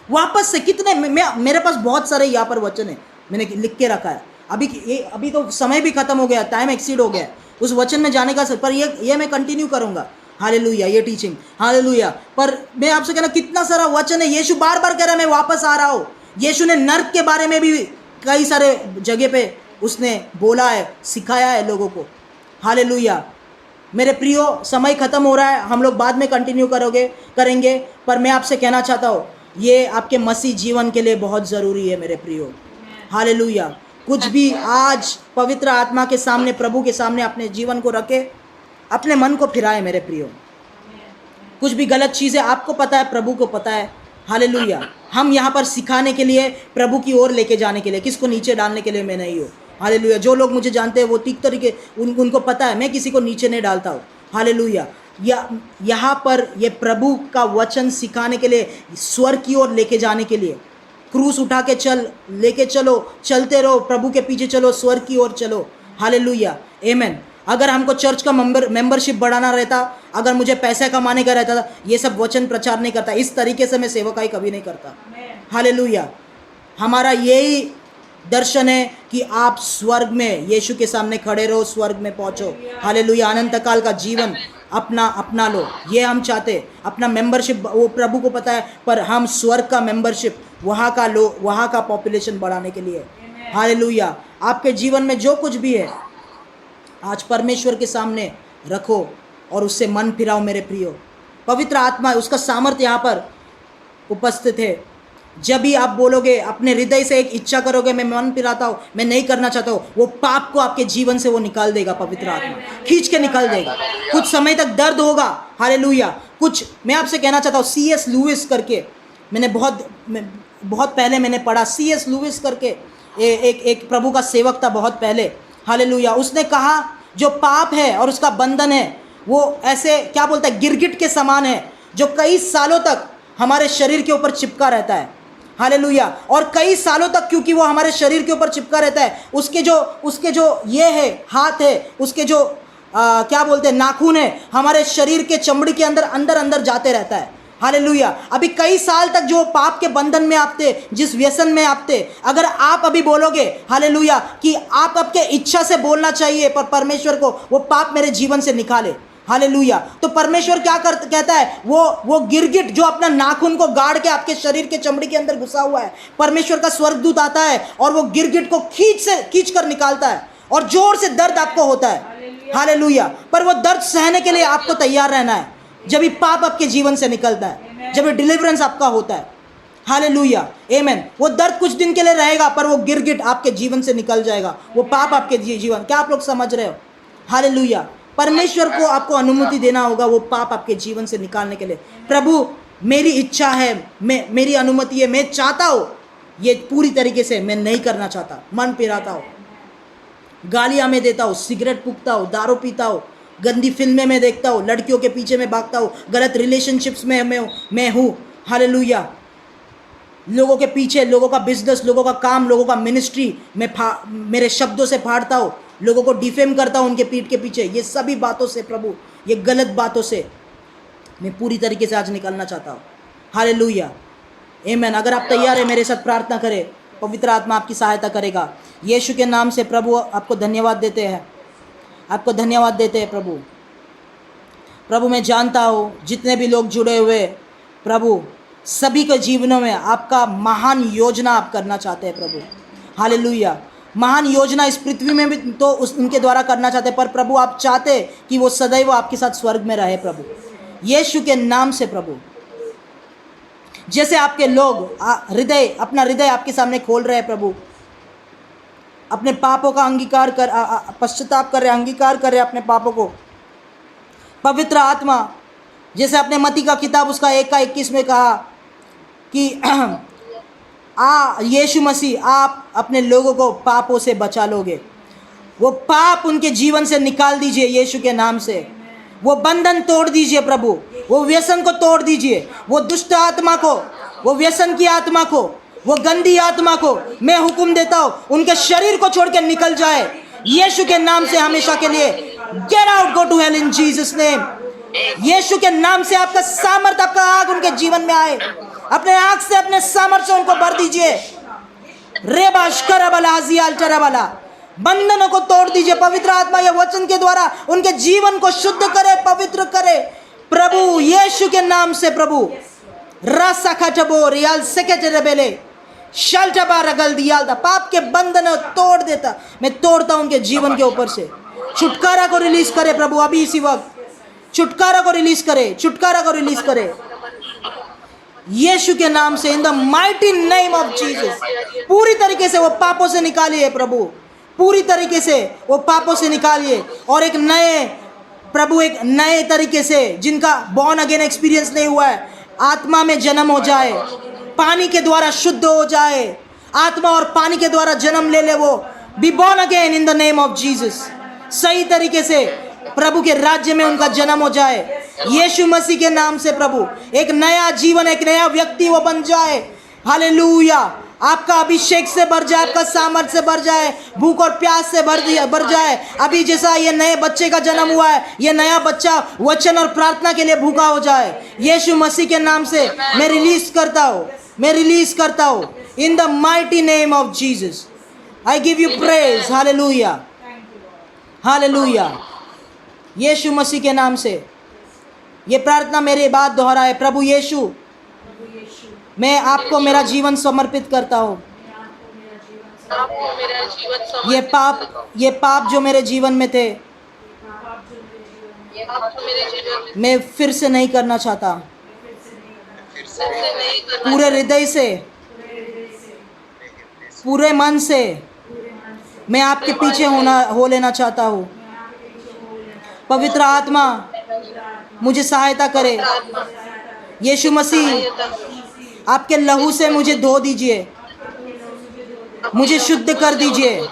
वापस से कितने, मेरे पास बहुत सारे यहाँ पर वचन है, मैंने लिख के रखा है। अभी तो समय भी खत्म हो गया, टाइम एक्सीड हो गया उस वचन में जाने का, पर ये मैं कंटिन्यू करूंगा। हालेलुया, ये टीचिंग, हालेलुया। पर मैं आपसे कहना, कितना सारा वचन है। यीशु बार बार कह रहा है मैं वापस आ रहा हूँ। यीशु ने नर्क के बारे में भी कई सारे जगह पे उसने बोला है, सिखाया है लोगों को। हालेलुया। मेरे प्रियो, समय खत्म हो रहा है, हम लोग बाद में कंटिन्यू करेंगे, पर मैं आपसे कहना चाहता हूँ ये आपके मसीह जीवन के लिए बहुत ज़रूरी है मेरे प्रियो। हालेलुया। कुछ भी आज पवित्र आत्मा के सामने, प्रभु के सामने अपने जीवन को रखे, अपने मन को फिराए मेरे प्रियो। कुछ भी गलत चीज़ें आपको पता है, प्रभु को पता है। हालेलुया। हम यहाँ पर सिखाने के लिए, प्रभु की ओर लेके जाने के लिए, किसको नीचे डालने के लिए मैं नहीं हूँ। हालेलुया। जो लोग मुझे जानते हैं वो ठीक तरीके उनको पता है मैं किसी को नीचे नहीं डालता हूँ। हालेलुया। यहाँ पर ये प्रभु का वचन सिखाने के लिए, स्वर्ग की ओर लेके जाने के लिए, क्रूस उठा के लेके चलो, चलते रहो, प्रभु के पीछे चलो, स्वर्ग की ओर चलो। हालेलुया, आमेन। अगर हमको चर्च का मेंबरशिप बढ़ाना रहता, अगर मुझे पैसे कमाने का रहता था, ये सब वचन प्रचार नहीं करता। इस तरीके से मैं सेवकाई कभी नहीं करता। हालेलुया। हमारा यही दर्शन है कि आप स्वर्ग में यीशु के सामने खड़े रहो, स्वर्ग में पहुंचो। हालेलुया। अनंत काल का जीवन अपना लो, ये हम चाहते। अपना मेंबरशिप वो प्रभु को पता है, पर हम स्वर्ग का मेंबरशिप, वहाँ का पॉपुलेशन बढ़ाने के लिए। हालेलुया। आपके जीवन में जो कुछ भी है आज परमेश्वर के सामने रखो और उससे मन फिराओ मेरे प्रियो। पवित्र आत्मा, उसका सामर्थ्य यहाँ पर उपस्थित है। जब भी आप बोलोगे, अपने हृदय से एक इच्छा करोगे, मैं मन फिराता हूँ, मैं नहीं करना चाहता हूँ, वो पाप को आपके जीवन से वो निकाल देगा। पवित्र आत्मा खींच के निकाल देगा। कुछ समय तक दर्द होगा। हालेलुया। कुछ मैं आपसे कहना चाहता हूँ, C.S. लुइस करके, मैंने बहुत पहले मैंने पढ़ा। C.S. लुइस करके एक प्रभु का सेवक था बहुत पहले। हालेलुया। उसने कहा जो पाप है और उसका बंधन है वो ऐसे क्या बोलता है, गिरगिट के समान है, जो कई सालों तक हमारे शरीर के ऊपर चिपका रहता है। हालेलुया। और कई सालों तक क्योंकि वो हमारे शरीर के ऊपर चिपका रहता है, उसके जो ये है हाथ है, उसके जो क्या बोलते हैं नाखून है, हमारे शरीर के चमड़ी के अंदर जाते रहता है। हालेलुया। अभी कई साल तक जो पाप के बंधन में आप थे, जिस व्यसन में आप थे, अगर आप अभी बोलोगे हालेलुया कि आप आपके इच्छा से बोलना चाहिए पर परमेश्वर को वो पाप मेरे जीवन से निकाले। हालेलुया। तो परमेश्वर क्या कहता है, वो गिरगिट जो अपना नाखून को गाड़ के आपके शरीर के चमड़ी के अंदर घुसा हुआ है, परमेश्वर का स्वर्गदूत आता है और वो गिरगिट को खींच कर निकालता है और जोर से दर्द आपको होता है। हालेलुया। पर वो दर्द सहने के लिए आपको तैयार रहना है। जब भी पाप आपके जीवन से निकलता है, जब डिलीवरेंस आपका होता है। हालेलुया, आमेन। वो दर्द कुछ दिन के लिए रहेगा, पर वो गिरगिट आपके जीवन से निकल जाएगा। वो पाप आपके जीवन, क्या आप लोग समझ रहे हो? हालेलुया। परमेश्वर को आपको अनुमति देना होगा वो पाप आपके जीवन से निकालने के लिए। प्रभु, मेरी इच्छा है, मेरी अनुमति है, मैं चाहता हूँ ये पूरी तरीके से मैं नहीं करना चाहता। मन पिराता हूँ, गालियाँ में देता हूँ, सिगरेट फूकता हूँ, दारू पीता हूँ, गंदी फिल्में में देखता हूँ, लड़कियों के पीछे में भागता हूँ, गलत रिलेशनशिप्स में मैं हूँ। हालेलुया। लोगों के पीछे, लोगों का बिजनेस, लोगों का काम, लोगों का मिनिस्ट्री मैं मेरे शब्दों से फाड़ता हूँ, लोगों को डिफेम करता हूँ उनके पीठ के पीछे। ये सभी बातों से प्रभु, ये गलत बातों से मैं पूरी तरीके से आज निकलना चाहता हूँ। हालेलुया, आमेन। अगर आप तैयार है मेरे साथ प्रार्थना करें, पवित्र आत्मा आपकी सहायता करेगा। यीशु के नाम से प्रभु आपको धन्यवाद देते हैं, आपको धन्यवाद देते हैं प्रभु। प्रभु मैं जानता हूँ जितने भी लोग जुड़े हुए प्रभु, सभी के जीवनों में आपका महान योजना आप करना चाहते हैं प्रभु। हालेलुया। महान योजना इस पृथ्वी में भी तो उनके द्वारा करना चाहते हैं, पर प्रभु आप चाहते कि वो सदैव आपके साथ स्वर्ग में रहे प्रभु। यीशु के नाम से प्रभु, जैसे आपके लोग अपना हृदय आपके सामने खोल रहे हैं प्रभु, अपने पापों का अंगीकार कर, पश्चाताप कर रहे, अंगीकार कर रहे अपने पापों को। पवित्र आत्मा, जैसे अपने मत्ती का किताब उसका 1:21 में कहा कि यीशु मसीह आप अपने लोगों को पापों से बचा लोगे। वो पाप उनके जीवन से निकाल दीजिए यीशु के नाम से। वो बंधन तोड़ दीजिए प्रभु, वो व्यसन को तोड़ दीजिए, वो दुष्ट आत्मा को, वो व्यसन की आत्मा को, वो गंदी आत्मा को मैं हुक्म देता हूँ उनके शरीर को छोड़ के निकल जाए यीशु के नाम से हमेशा के लिए। Get out, go to hell in Jesus name. यीशु के नाम से आपका सामर्थ, आपका आग उनके जीवन में आए। अपने आग से, अपने सामर्थ से उनको भर दीजिए। रेबाश करबला हजियाल चरबला, बंधनों को तोड़ दीजिए। पवित्र आत्मा ये वचन के द्वारा उनके जीवन को शुद्ध करे, पवित्र करे प्रभु यीशु के नाम से। प्रभु रसा खटबो रियाल सेकेटरेबेले शल्टबा रगल दियाल दा, पाप के बंधन तोड़ देता, मैं तोड़ता हूं उनके जीवन के ऊपर से। छुटकारा को रिलीज करे प्रभु, अभी इसी वक्त छुटकारा को रिलीज करे, छुटकारा को रिलीज करे यीशु के नाम से, इन the mighty name of Jesus. पूरी तरीके से वो पापों से निकालिए प्रभु, पूरी तरीके से वो पापों से निकालिए, और एक नए प्रभु, एक नए तरीके से जिनका बॉर्न अगेन एक्सपीरियंस नहीं हुआ है, आत्मा में जन्म हो जाए, पानी के द्वारा शुद्ध हो जाए, आत्मा और पानी के द्वारा जन्म ले ले, वो be born again in the name of Jesus. सही तरीके से प्रभु के राज्य में उनका जन्म हो जाए यीशु मसीह के नाम से। प्रभु एक नया जीवन, एक नया व्यक्ति वो बन जाए। हालेलुया, आपका अभिषेक से भर जाए, आपका सामर्थ से भर जाए, भूख और प्यास से भर जाए। अभी जैसा ये नए बच्चे का जन्म हुआ है, ये नया बच्चा वचन और प्रार्थना के लिए भूखा हो जाए यीशु मसीह के नाम से। मैं रिलीज करता हूँ, मैं रिलीज करता हूँ in the mighty name of Jesus. I give you praise. Hallelujah, hallelujah, यीशु मसीह के नाम से ये प्रार्थना मेरी बात दोहराए। प्रभु यीशु, मैं आपको मेरा जीवन समर्पित करता हूँ। आपको मेरा जीवन समर्पित ये पाप जो मेरे जीवन में थे, आपको मेरे जीवन में मैं फिर से नहीं करना चाहता। से नहीं करना, पूरे हृदय से, पूरे मन से मैं आपके पीछे हो लेना चाहता हूँ। पवित्र आत्मा मुझे सहायता करे। यीशु मसीह आपके लहू से मुझे धो दीजिए, मुझे शुद्ध कर दीजिए,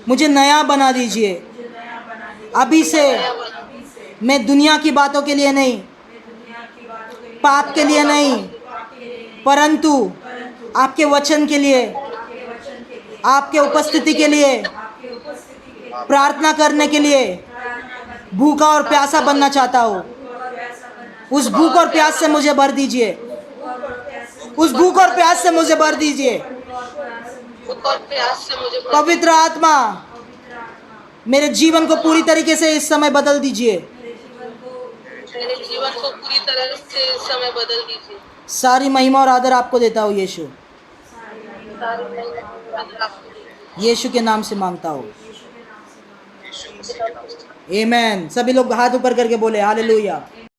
मुझे नया बना दीजिए। अभी से मैं दुनिया की बातों के लिए नहीं, पाप के लिए नहीं, परंतु आपके वचन के लिए, आपके उपस्थिति के लिए, प्रार्थना करने के लिए भूखा और प्यासा बनना चाहता हूँ। उस भूख और प्यास से मुझे भर दीजिए, उस भूख और प्यास से मुझे भर दीजिए। और प्यास से मुझे पवित्र आत्मा मेरे जीवन को पूरी तरीके से इस समय बदल दीजिए। मेरे जीवन को पूरी तरह से इस समय बदल दीजिए। सारी महिमा और आदर आपको देता हूँ यीशु, यीशु के नाम से मांगता हूँ, आमीन। सभी लोग हाथ ऊपर करके बोले हालेलुया।